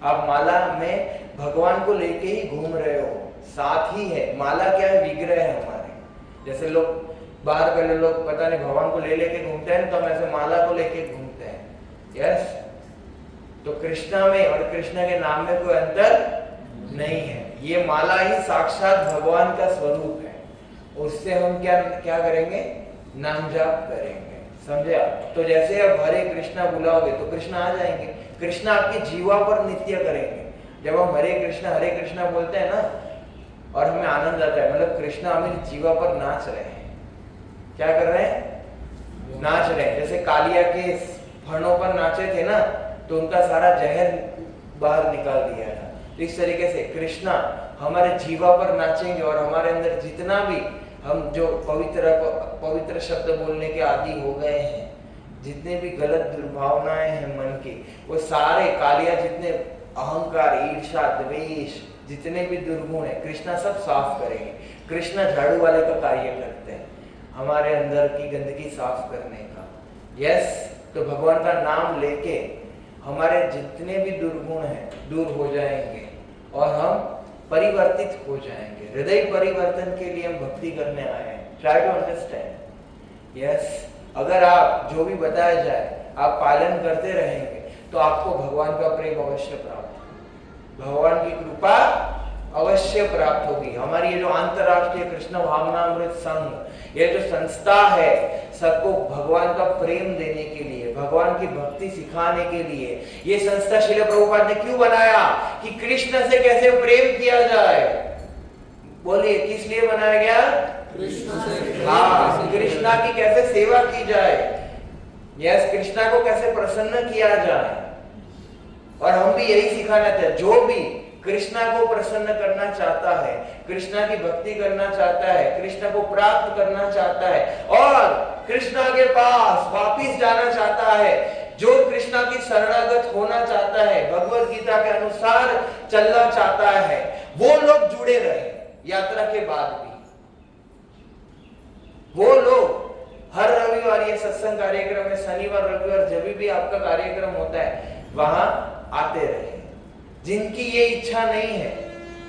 आप माला में भगवान को लेके ही घूम रहे हो, साथ ही है। माला क्या है? विग्रह है हमारे। जैसे लोग बाहर पहले लोग पता नहीं भगवान को ले लेके घूमते हैं, तो हम ऐसे माला को लेके घूमते हैं, यस। तो कृष्णा में और कृष्णा के नाम में कोई अंतर नहीं है। ये माला ही साक्षात भगवान का स्वरूप है। उससे हम क्या क्या करेंगे? नाम जाप करेंगे, समझे आप? तो जैसे आप हरे कृष्णा बुलाओगे तो कृष्णा आ जाएंगे। कृष्णा आपकी जीवा पर नित्य करेंगे। जब हम हरे कृष्णा बोलते हैं ना, और हमें आनंद आता है, मतलब कृष्णा हमें जीवा पर नाच रहे हैं। क्या कर रहे हैं? नाच रहे हैं। जैसे कालिया के फणों पर नाचे थे ना, तो उनका सारा जहर बाहर निकाल दिया था। इस तरीके से कृष्णा हमारे जीवा पर नाचेंगे, और हमारे अंदर जितना भी हम जो पवित्र शब्द बोलने के आदी हो गए हैं, जितने भी गलत दुर्भावनाएं हैं मन की, वो सारे कालिया, जितने अहंकार, ईर्ष्या, द्वेष, जितने भी दुर्गुण है, कृष्णा सब साफ करेंगे। कृष्णा झाड़ू वाले का कार्य करते हैं, हमारे अंदर की गंदगी साफ करने का, यस। तो भगवान का नाम लेके हमारे जितने भी दुर्गुण हैं दूर हो जाएंगे और हम परिवर्तित हो जाएंगे। हृदय परिवर्तन के लिए हम भक्ति करने आए हैं। Try to understand, yes. अगर आप जो भी बताया जाए आप पालन करते रहेंगे तो आपको भगवान का प्रेम अवश्य प्राप्त होगा, भगवान की कृपा अवश्य प्राप्त होगी। हमारी ये जो अंतरराष्ट्रीय कृष्ण भावनामृत संघ, ये जो संस्था है, सबको भगवान का प्रेम देने के लिए, भगवान की भक्ति सिखाने के लिए ये संस्था श्रील प्रभुपाद ने क्यों बनाया? कि कृष्ण से कैसे प्रेम किया जाए। बोलिए, किस लिए बनाया गया? कृष्ण से। हाँ, कृष्णा की कैसे सेवा की जाए, यस, कृष्णा को कैसे प्रसन्न किया जाए, और हम भी यही सिखाना चाहते हैं, जो भी कृष्णा को प्रसन्न करना चाहता है, कृष्णा की भक्ति करना चाहता है, कृष्णा को प्राप्त करना चाहता है और कृष्णा के पास वापिस जाना चाहता है, जो कृष्णा की शरणागत होना चाहता है, भगवत गीता के अनुसार चलना चाहता है, वो लोग जुड़े रहे यात्रा के बाद भी। वो लोग हर रविवार ये सत्संग कार्यक्रम में, शनिवार रविवार जब भी आपका कार्यक्रम होता है वहां आते रहे। जिनकी ये इच्छा नहीं है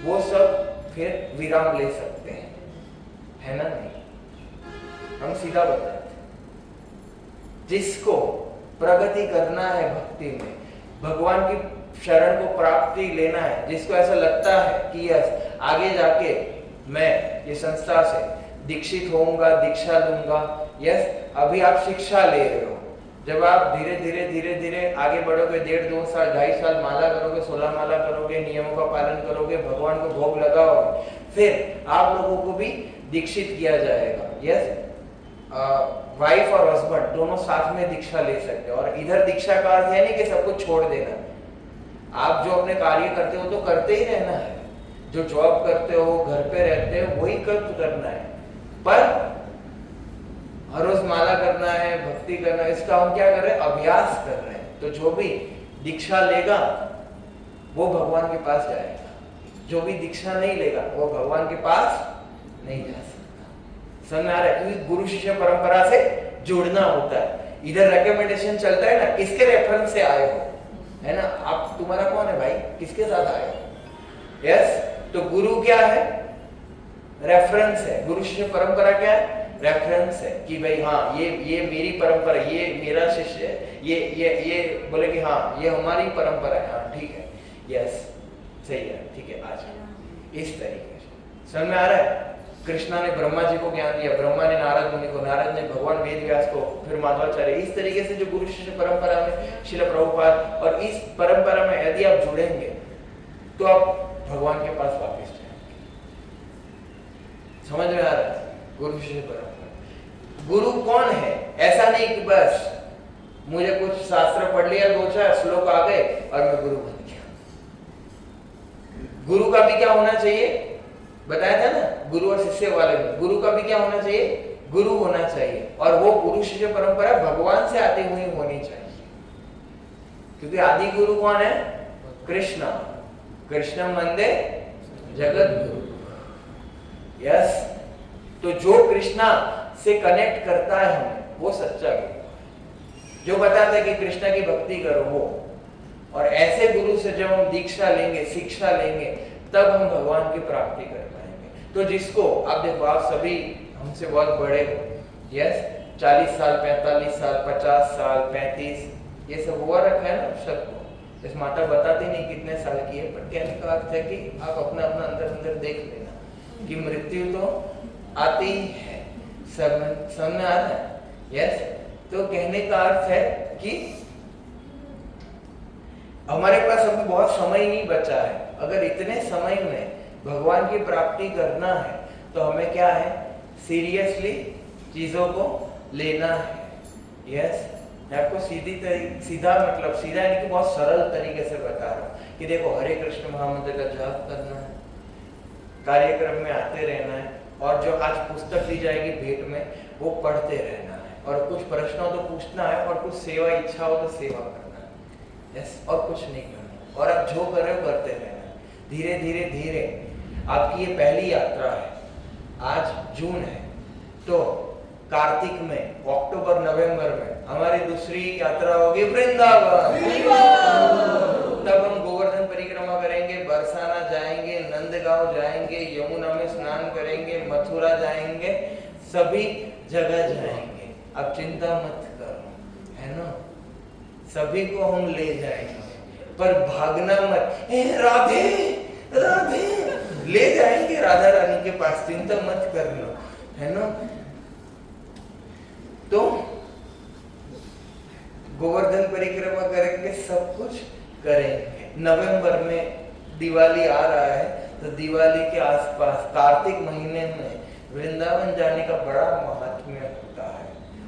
वो सब फिर विराम ले सकते हैं, है ना? नहीं, हम सीधा बताते हैं, जिसको प्रगति करना है भक्ति में, भगवान की शरण को प्राप्ति लेना है, जिसको ऐसा लगता है कि यस आगे जाके मैं ये संस्था से दीक्षित होऊंगा, दीक्षा लूंगा, यस अभी आप शिक्षा ले रहे हो, जब आप धीरे धीरे धीरे धीरे आगे बढ़ोगे, 1.5-2 साल 2.5 साल माला करोगे, 16 माला करोगे, नियमों का पालन करोगे, भगवान को भोग लगाओगे, फिर आप लोगों को भी दीक्षित किया जाएगा। यस वाइफ और हस्बैंड दोनों साथ में दीक्षा ले सकते हो। और इधर दीक्षा का अर्थ है नहीं कि सब कुछ छोड़ देना, आप जो अपने कार्य करते हो तो करते ही रहना है, जो जॉब करते हो, घर पे रहते हो, वही करना है, पर हर रोज माला करना है, भक्ति करना है, इसका हम क्या कर रहे हैं? अभ्यास कर रहे हैं। तो जो भी दीक्षा लेगा वो भगवान के पास जाएगा, जो भी दीक्षा नहीं लेगा वो भगवान के पास नहीं जा सकता। समझ आ रहा है? क्योंकि गुरु शिष्य परंपरा से जुड़ना होता है। इधर रिकमेंडेशन चलता है ना, किसके रेफरेंस से आए हो, है ना? आप, तुम्हारा कौन है भाई, किसके साथ आए हो? यस, तो गुरु क्या है? रेफरेंस है। गुरु शिष्य परंपरा क्या है? रेफरेंस है कि भाई हाँ ये मेरी परंपरा, ये मेरा शिष्य है, ये बोले कि हाँ ये हमारी परंपरा है, हाँ ठीक है, यस सही है, ठीक है, आज इस तरीके से समझ में आ रहा है? कृष्णा ने ब्रह्मा जी को ज्ञान दिया, ब्रह्मा ने नारद मुनि को, नारद ने भगवान वेद व्यास को, फिर माधवाचार्य। इस तरीके से जो गुरु शिष्य परंपरा में श्रील प्रभुपाद, और इस परंपरा में यदि आप जुड़ेंगे तो आप भगवान के पास वापस जाएंगे। समझ में आ रहा है? गुरु शिष्य परंपरा। गुरु कौन है? ऐसा नहीं कि बस मुझे कुछ शास्त्र पढ़ लिया, 2-4 श्लोक आ गए और मैं गुरु बन गया। गुरु का भी क्या होना चाहिए? बताया था ना, गुरु और शिष्य वाले में गुरु का भी क्या होना चाहिए? गुरु होना चाहिए। और वो गुरु शिष्य परंपरा भगवान से आती हुई होनी चाहिए, क्योंकि आदि गुरु कौन है? कृष्णा। कृष्ण वंदे जगत गुरु। यस, तो जो कृष्णा से कनेक्ट करता है हमें, वो सच्चा गुरु। जो बताता है कि कृष्णा की भक्ति करो, वो। और ऐसे गुरु से जब हम दीक्षा लेंगे, शिक्षा लेंगे, तब हम भगवान की प्राप्ति कर पाएंगे। तो जिसको आप देखो, आप सभी हमसे बहुत बड़े हो, यस, 40 साल 45 साल 50 साल 35 ये सब हुआ रखा है ना सबको। इस माता बताती नहीं कितने साल की है, पर कहने का अर्थ है कि आप अपना अपना अंदर देख लेना कि मृत्यु तो आती है, समझ में आ रहा है? यस, तो कहने का अर्थ है कि हमारे पास अभी बहुत समय नहीं बचा है। अगर इतने समय में भगवान की प्राप्ति करना है तो हमें क्या है? सीरियसली चीजों को लेना है। यस, मैं आपको सीधा मतलब सीधा यानी कि बहुत सरल तरीके से बता रहा हूँ कि देखो, हरे कृष्ण महामंत्र का जाप करना है, कार्यक्रम में आते रहना है, और जो आज पुस्तक दी जाएगी भेंट में वो पढ़ते रहना है, और कुछ प्रश्न हो तो पूछना है, और कुछ सेवा इच्छा हो तो सेवा करना है। यस, और कुछ नहीं करना, और आप जो कर रहे हो करते रहना है। धीरे धीरे धीरे आपकी ये पहली यात्रा है, आज जून है, तो कार्तिक में, अक्टूबर नवंबर में हमारी दूसरी यात्रा होगी वृंदावन। तब हम गोवर्धन परिक्रमा करेंगे, बरसाना जाएंगे, नंदगांव जाएंगे, यमुना में स्नान करेंगे, मथुरा जाएंगे, सभी जगह जाएंगे। अब चिंता मत करो, है ना? सभी को हम ले जाएंगे, पर भागना मत। राधे राधे ले जाएंगे राधा रानी के पास, चिंता मत करना, है ना? तो गोवर्धन परिक्रमा करेंगे, सब कुछ करेंगे। नवंबर में दिवाली आ रहा है, तो दिवाली के आसपास कार्तिक महीने में वृंदावन जाने का बड़ा महात्म्य होता है।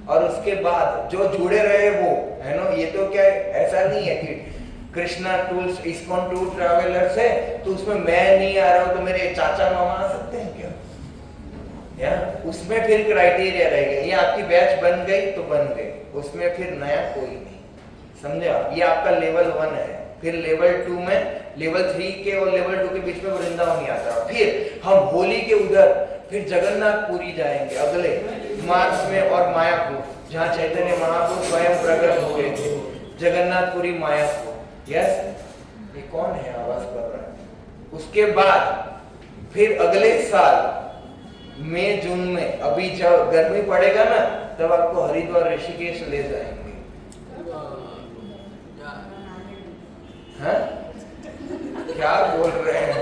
और उसके बाद जो जुड़े रहे वो, है ना? ये तो क्या है, ऐसा नहीं है कि Krishna tours ISKCON tour travellers है, तो उसमें मैं नहीं आ रहा हूं तो मेरे चाचा मामा आ सकते हैं क्या? या उसमें फिर क्राइटेरिया रहेगा, ये आपकी बैच बन गई तो बन गई, उसमें फिर नया कोई नहीं, समझे आप? ये आपका लेवल 1 है। फिर लेवल 2 में, लेवल 3 के और लेवल 2 के बीच में वृंदावन यात्रा। फिर हम होली के उधर फिर जगन्नाथपुरी जाएंगे अगले मार्च में, और मायापुर जहाँ चैतन्य महाप्रभु स्वयं प्रकट हो गए थे, जगन्नाथपुरी मायापुर। यस, ये कौन है आवाज कर रहा है? उसके बाद फिर अगले साल मई जून में, अभी जब गर्मी पड़ेगा ना, तब आपको हरिद्वार ऋषिकेश ले जाएंगे। हाँ? क्या बोल रहे हैं?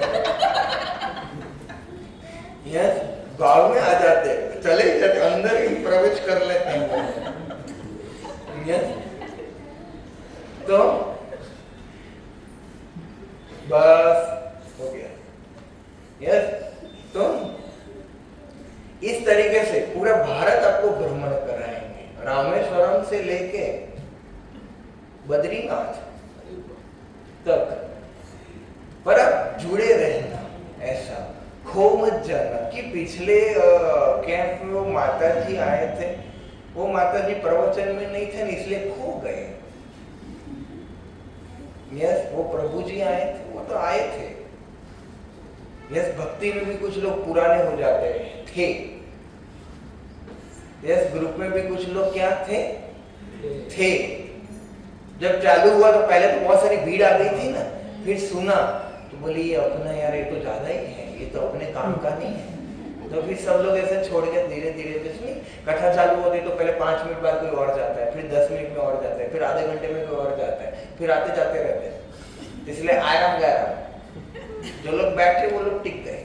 यस, गांव में आ जाते, चले जाते, अंदर ही प्रवेश कर लेते हैं। यस, तो बस हो गया। यस, तो इस तरीके से पूरा भारत आपको भ्रमण कराएंगे, रामेश्वरम से लेके बद्रीनाथ तक। पर आप जुड़े रहना, ऐसा खो मत जाना कि पिछले कैंप में वो माता जी आए थे, वो माता जी प्रवचन में नहीं थे इसलिए खो गए। यस, वो प्रभु जी आए थे, वो तो आए थे। यस, भक्ति में भी कुछ लोग पुराने हो जाते थे। यस, ग्रुप में भी कुछ लोग क्या थे? जब चालू हुआ तो पहले तो बहुत सारी भीड़ आ गई थी ना, फिर सुना तो बोली ये अपना यार, ये तो ज्यादा ही है, ये तो अपने काम का नहीं है। तो फिर सब लोग ऐसे छोड़ के धीरे धीरे, कथा चालू होती तो पहले 5 मिनट बाद कोई और जाता है, फिर 10 मिनट में और जाता है, फिर आधे घंटे में कोई और जाता है, फिर आते जाते रहते हैं। इसलिए आराम गया, जो लोग बैठे वो लोग टिक गए।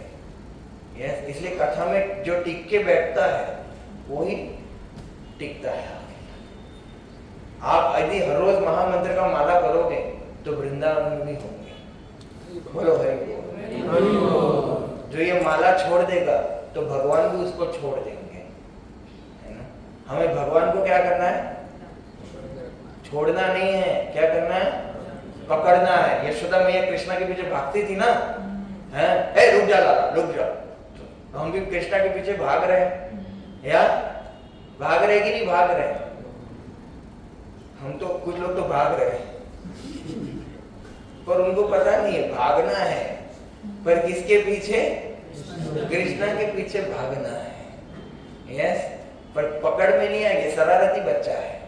यस, इसलिए कथा में जो टिक के बैठता है वो ही टिकता है। आप यदि हर रोज महामंत्र का माला करोगे तो वृंदावन में भी होंगे। बोलो हरि बोल। जो ये माला छोड़ देगा तो भगवान भी उसको छोड़ देंगे, है ना? हमें भगवान को क्या करना है? छोड़ना नहीं है, क्या करना है? पकड़ना है। यशोदा मैया कृष्णा के पीछे भागती थी ना, है? ए रुक जा लाला, रुक जा। तो हम भी कृष्णा के पीछे भाग रहे हैं, या भाग रहे कि नहीं भाग रहे? हम तो, कुछ लोग तो भाग रहे हैं, पर उनको पता नहीं है भागना है, पर किसके पीछे? कृष्णा के पीछे भागना है। यस, पर पकड़ में नहीं आएंगे, शरारती बच्चा है,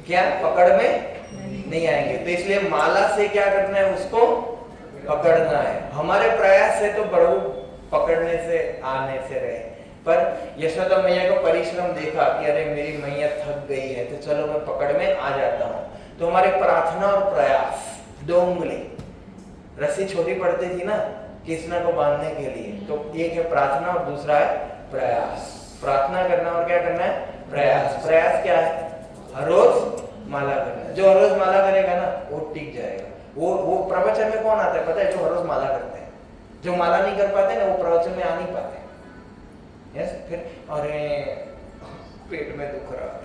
क्या पकड़ में नहीं आएंगे। तो इसलिए माला से क्या करना है? उसको पकड़ना है। हमारे प्रयास से तो बड़ो पकड़ने से, आने से रहे, पर यशोदा मैया को परिश्रम देखा कि अरे मेरी मैया थक गई है, तो चलो मैं पकड़ में आ जाता हूँ। तो हमारे प्रार्थना और प्रयास, 2 उंगली, रस्सी छोटी पड़ती थी ना कृष्णा को बांधने के लिए, तो एक है प्रार्थना और दूसरा है प्रयास। प्रार्थना करना और क्या करना है? प्रयास। प्रयास क्या है? हर रोज माला करना। जो हर रोज माला करेगा ना वो टिक जाएगा। वो प्रवचन में कौन आता है पता है? जो हर रोज माला करते हैं। जो माला नहीं कर पाते ना वो प्रवचन में आ नहीं पाते। यस, फिर अरे पेट में दुख रहा था,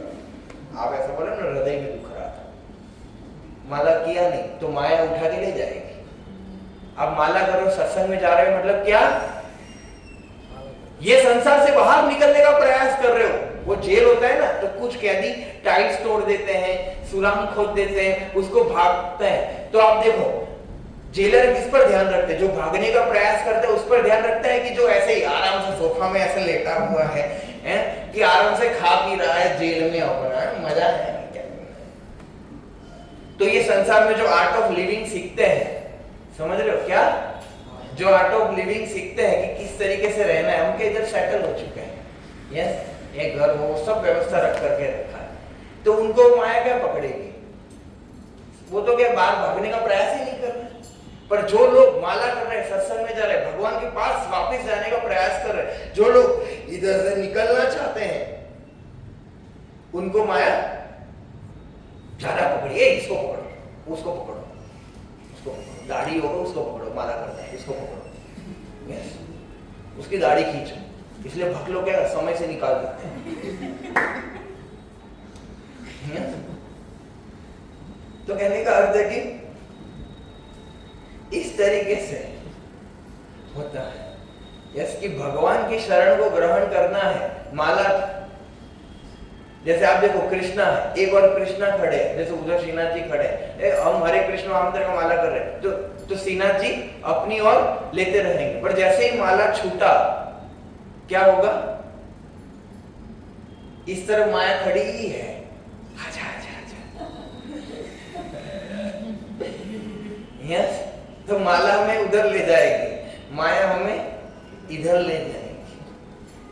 आप ऐसा बोले ना, हृदय में दुख रहा था, माला किया नहीं तो माया उठा के ले जाएगी। अब माला करो, सत्संग में जा रहे हो, मतलब क्या? ये संसार से बाहर निकलने का प्रयास कर रहे हो। वो जेल होता है ना, तो कुछ कैदी टाइल्स तोड़ देते हैं, सुरंग खोद देते हैं, उसको भागते हैं। तो आप देखो जेलर किस पर ध्यान रखते हैं? जो भागने का प्रयास करते हैं उस पर ध्यान रखते हैं कि जो ऐसे ही आराम से सोफा में ऐसे लेटा हुआ है, कि आराम से खा पी रहा है जेल में, अपना मजा है क्या? तो ये संसार में जो आर्ट ऑफ लिविंग सीखते हैं, समझ रहे हो क्या? जो आर्ट ऑफ लिविंग सीखते हैं कि किस तरीके से रहना है, उनके इधर सेटल हो चुके हैं। यस, एक घर वो सब व्यवस्था रख करके रखा है, तो उनको माया क्या पकड़ेगी? वो तो क्या बाहर भागने का प्रयास ही नहीं कर रहे। पर जो लोग माला कर रहे हैं, सत्संग में जा रहे हैं, भगवान के पास वापस जाने का प्रयास कर रहे हैं, जो लोग इधर से निकलना चाहते हैं, उनको माया ज्यादा पकड़ी। इसको पकड़ो, उसको पकड़ो, उसको पकड़ो, दाढ़ी होगा उसको पकड़ो, माला करना है इसको पकड़ो, यस, उसकी दाढ़ी खींचो। इसलिए भक्त लोग क्या समय से निकाल देते हैं। तो कहने का अर्थ है कि इस तरीके से होता है। यस, कि भगवान की शरण को ग्रहण करना है। माला, जैसे आप देखो कृष्णा है, एक और कृष्णा खड़े, जैसे उधर श्रीनाथ जी खड़े, हम हरे कृष्ण महामंत्र का माला कर रहे हैं, तो श्रीनाथ जी अपनी ओर लेते रहेंगे, पर जैसे ही माला छूटा क्या होगा? इस तरफ माया खड़ी ही है, आजा आजा आजा। यस, तो माला हमें उधर ले जाएगी, माया हमें इधर ले जाएगी।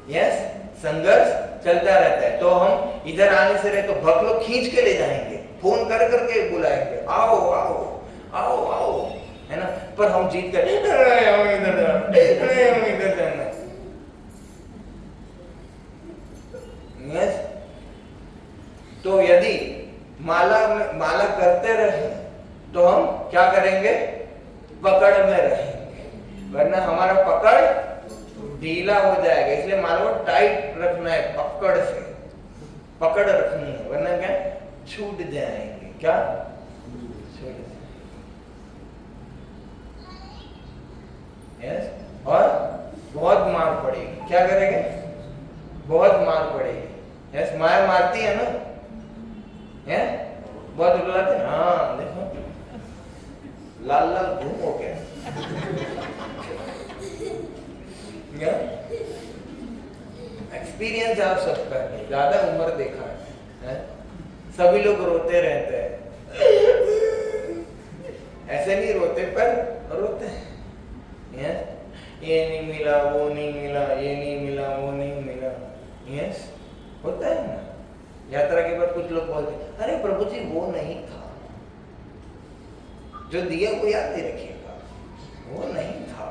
यस, संघर्ष चलता रहता है। तो हम इधर आने से रहे तो भक्त लोग खींच के ले जाएंगे, फोन कर करके बुलाएंगे, आओ आओ आओ आओ, है ना। पर हम जीत कर हम इधर जाना। यस, तो यदि माला करते रहे तो हम क्या करेंगे? पकड़ में रहेंगे, वरना हमारा पकड़ ढीला हो जाएगा। इसलिए माला को टाइट रखना है, पकड़ से पकड़ रखनी है, वरना क्या छूट जाएंगे। क्या छूट जाएंगे। यस, और बहुत मार पड़ेगी। क्या करेंगे? बहुत मार पड़ेगी। यस, माया मारती है ना, है बहुत रुलाते हैं। हाँ देखो, लाल लाल घूम हो गया। एक्सपीरियंस आप सबका है, ज्यादा उम्र देखा है? सभी लोग रोते रहते हैं, ऐसे नहीं रोते पर रोते हैं। ये नहीं मिला, वो नहीं मिला, ये नहीं मिला, वो नहीं मिला। यस, होता है ना। यात्रा के बाद कुछ लोग बोलते, अरे प्रभु जी वो नहीं था, जो दिया वो याद नहीं रखिएगा, वो नहीं था।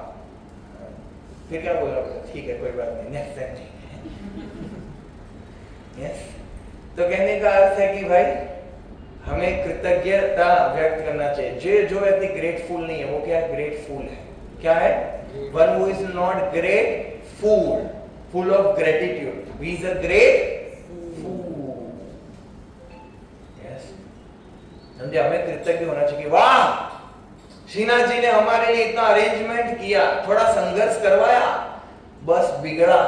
फिर क्या बोला? ठीक है कोई बात नहीं, नेक्स्ट टाइम ठीक है। यस, तो कहने का अर्थ है कि भाई हमें कृतज्ञता व्यक्त करना चाहिए। जो व्यक्ति ग्रेटफुल नहीं है वो क्या है? ग्रेटफुल है। क्या है? One who is not grateful, full of gratitude, he is a great fool. Yes, समझे? हमें कृतज्ञ होना चाहिए। वाह, श्रीनाथ जी ने हमारे लिए इतना अरेंजमेंट किया, थोड़ा संघर्ष करवाया, बस बिगड़ा,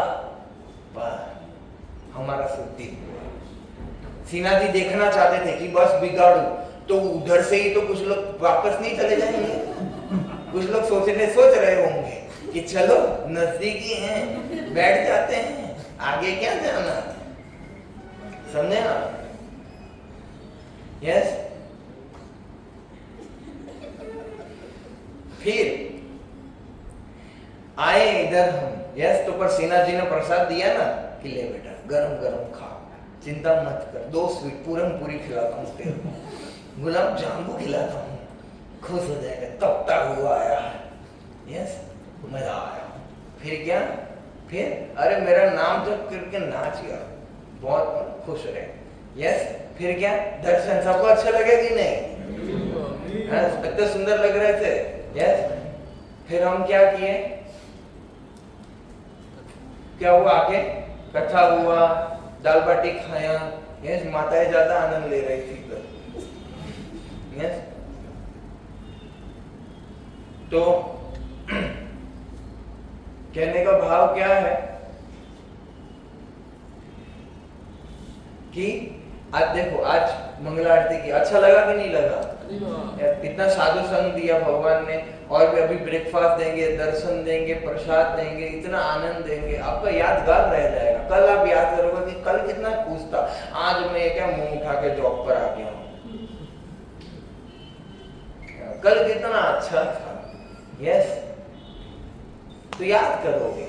हमारा शुद्धि हुआ। श्रीनाथ जी देखना चाहते थे कि बस बिगाड़ू, तो उधर से ही तो कुछ लोग वापस नहीं चले जाएंगे। कुछ लोग सोच रहे होंगे कि चलो नजदीकी हैं, बैठ जाते हैं, आगे क्या जाना। समझे ना? यस, फिर आए इधर हम। यस, तो पर श्रीनाथ जी ने प्रसाद दिया ना कि ले बेटा गरम गरम खा, चिंता मत कर, 2 स्वीट पूरन पूरी खिलाता हूँ तेरे को, गुलाब जामुन खिलाता हूँ, खुश हो जाएगा, तपता हुआ आया है। यस, मजा आया। फिर क्या? फिर अरे मेरा नाम जप करके नाच गया, बहुत खुश रहे। यस, फिर क्या? दर्शन सबको अच्छा लगे कि नहीं? इतने सुंदर लग रहे थे। यस, फिर हम क्या किए? क्या हुआ? आके कथा हुआ, दाल बाटी खाया। यस, माताएं ज्यादा आनंद ले रही थी तो। यस, तो कहने का भाव क्या है कि आज देखो, आज मंगला आरती की, अच्छा लगा कि नहीं लगा? कितना साधु संग दिया भगवान ने, और भी अभी ब्रेकफास्ट देंगे, दर्शन देंगे, प्रसाद देंगे, इतना आनंद देंगे, आपका यादगार रह जाएगा। कल आप याद करोगे कि कल कितना खुश था, आज मैं क्या मुंह उठा के जॉब पर आ गया हूँ, कल कितना अच्छा था। यस, तो याद करोगे,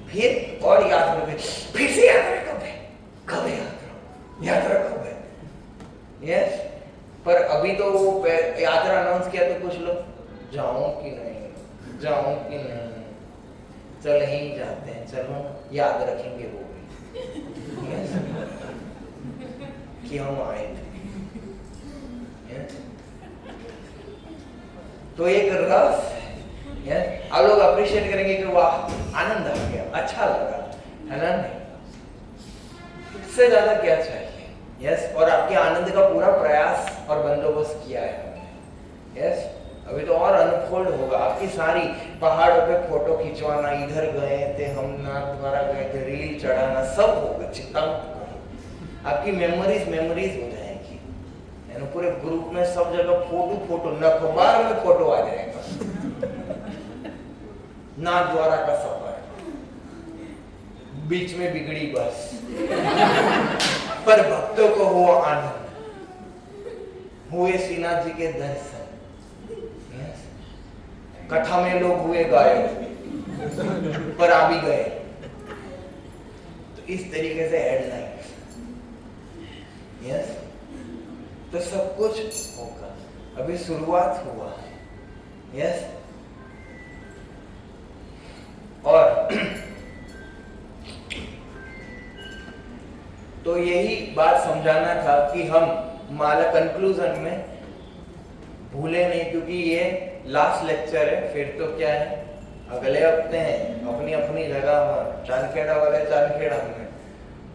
फिर और याद करोगे, फिर से याद रखोगे, कब यात्रा कब है? यस, पर अभी तो वो यात्रा अनाउंस किया तो कुछ लोग जाऊं कि नहीं, जाऊं कि नहीं, चल ही जाते हैं, चलो याद रखेंगे वो भी। यस, कि हम आए थे। यस, तो एक रस है। यस, आप लोग अप्रिशिएट करेंगे कि वाह आनंद आ गया, अच्छा लगा, है ना? नहीं, इससे ज्यादा क्या चाहिए? यस, और आपके आनंद का पूरा प्रयास और बंदोबस्त किया है हमने। यस, अभी तो और अनफोल्ड होगा। आपकी सारी पहाड़ों पे फोटो खिंचवाना, इधर गए थे हम, नाथ द्वारा गए थे, रील चढ़ाना, सब होगा। चिंता मत करो, आपकी मेमोरीज हो जाएगी, है ना। पूरे ग्रुप में सब जगह फोटो न अखबार में फोटो आ जाएगा। नाथ द्वारा का सफर, बीच में बिगड़ी बस, पर भक्तों को हुआ आनंद, हुए श्रीनाथ जी के दर्शन। कथा में लोग हुए गायब, पर आ भी गए। तो इस तरीके से हेडलाइंस, यस। तो सब कुछ होगा, अभी शुरुआत हुआ है, यस। और तो यही बात समझाना था कि हम माला कंक्लूजन में भूले नहीं, क्योंकि ये लास्ट लेक्चर है। फिर तो क्या है, अगले हफ्ते हैं अपनी अपनी जगह पर, चांदखेड़ा वाले चांदखेड़ा में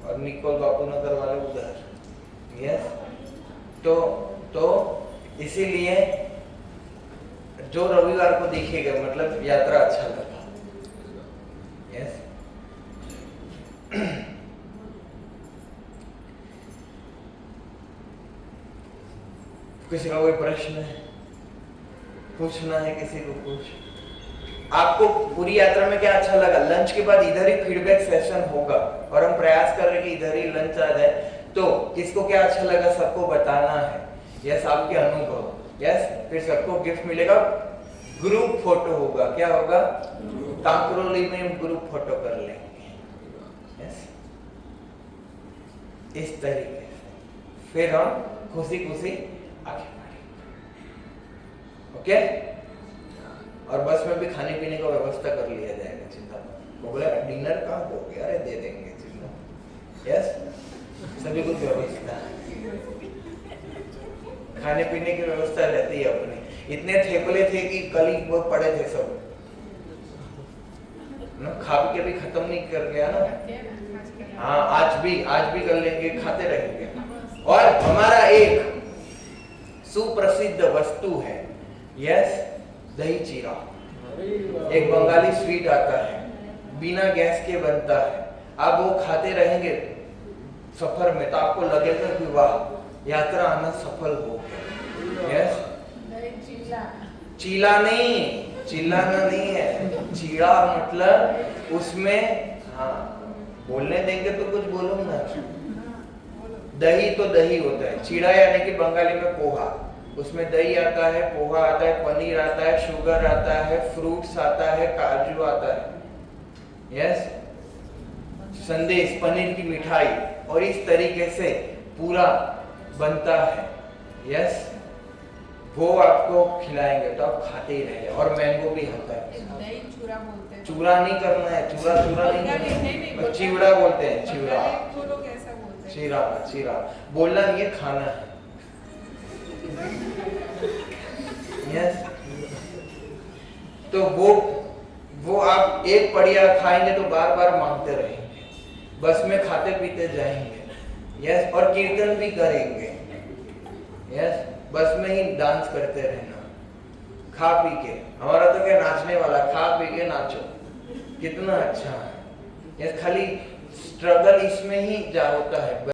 और निकोल बापू नगर वाले उधर, यस। तो इसीलिए जो रविवार को दिखेगा, मतलब यात्रा अच्छा लगा, यस। किसी का कोई प्रश्न है, पूछना है किसी को कुछ? आपको पूरी यात्रा में क्या अच्छा लगा? लंच के बाद इधर ही फीडबैक सेशन होगा और हम प्रयास कर रहे हैं कि इधर ही लंच आ जाए। तो किसको क्या अच्छा लगा सबको बताना है, यस। आपके अनुभव, यस। फिर सबको गिफ्ट मिलेगा, ग्रुप फोटो होगा। क्या होगा? कांकरोली में ग्रुप फोटो कर लेंगे, यस। इस तरीके से फिर हम खुशी खुशी आगे बढ़ेंगे, ओके। और बस में भी खाने पीने का व्यवस्था कर लिया जाएगा, चिंता मत। वो बोला डिनर कहाँ दोगे? अरे दे देंगे, चिंता, यस। सभी कुछ व्यवस्था, खाने पीने की व्यवस्था रहती है अपनी। इतने थेपले थे कि कल ही वो पड़े थे सब ना, खा के भी खत्म नहीं कर गया ना। हाँ, आज भी कर लेंगे, खाते रहेंगे। और हमारा एक सुप्रसिद्ध वस्तु है, यस, दही चीरा। एक बंगाली स्वीट आता है, बिना गैस के बनता है। आप वो खाते रहेंगे सफर में तो आपको लगेगा कि वाह, यात्रा आना सफल हो गया, यस। चीला नहीं, चिल्लाना नहीं है, चीड़ा मतलब उसमें, हाँ बोलने देंगे तो कुछ बोलो ना। दही तो दही होता है, चीड़ा यानी कि बंगाली में पोहा। उसमें दही आता है, पोहा आता है, पनीर आता है, शुगर आता है, फ्रूट्स आता है, काजू आता है, यस। संदेश, पनीर की मिठाई, और इस तरीके से पूरा बनता है, यस। वो आपको खिलाएंगे तो आप खाते ही रहेंगे। और मैंगो भी होता है। दही चूरा बोलते हैं। चूरा नहीं करना है, चूरा नहीं करना, चिवड़ा बोलते हैं, चिवड़ा। चीरा बोलना नहीं है, खाना है, यस। तो वो आप एक पड़िया खाएंगे तो बार बार मांगते रहेंगे, बस में खाते पीते जाएंगे, यस। और कीर्तन भी करेंगे, यस। बस में ही डांस करते रहना, खा पी के। हमारा तो क्या नाचने वाला, खा पी के नाचो, कितना अच्छा है, यस। खाली स्ट्रगल इसमें ही जा होता है।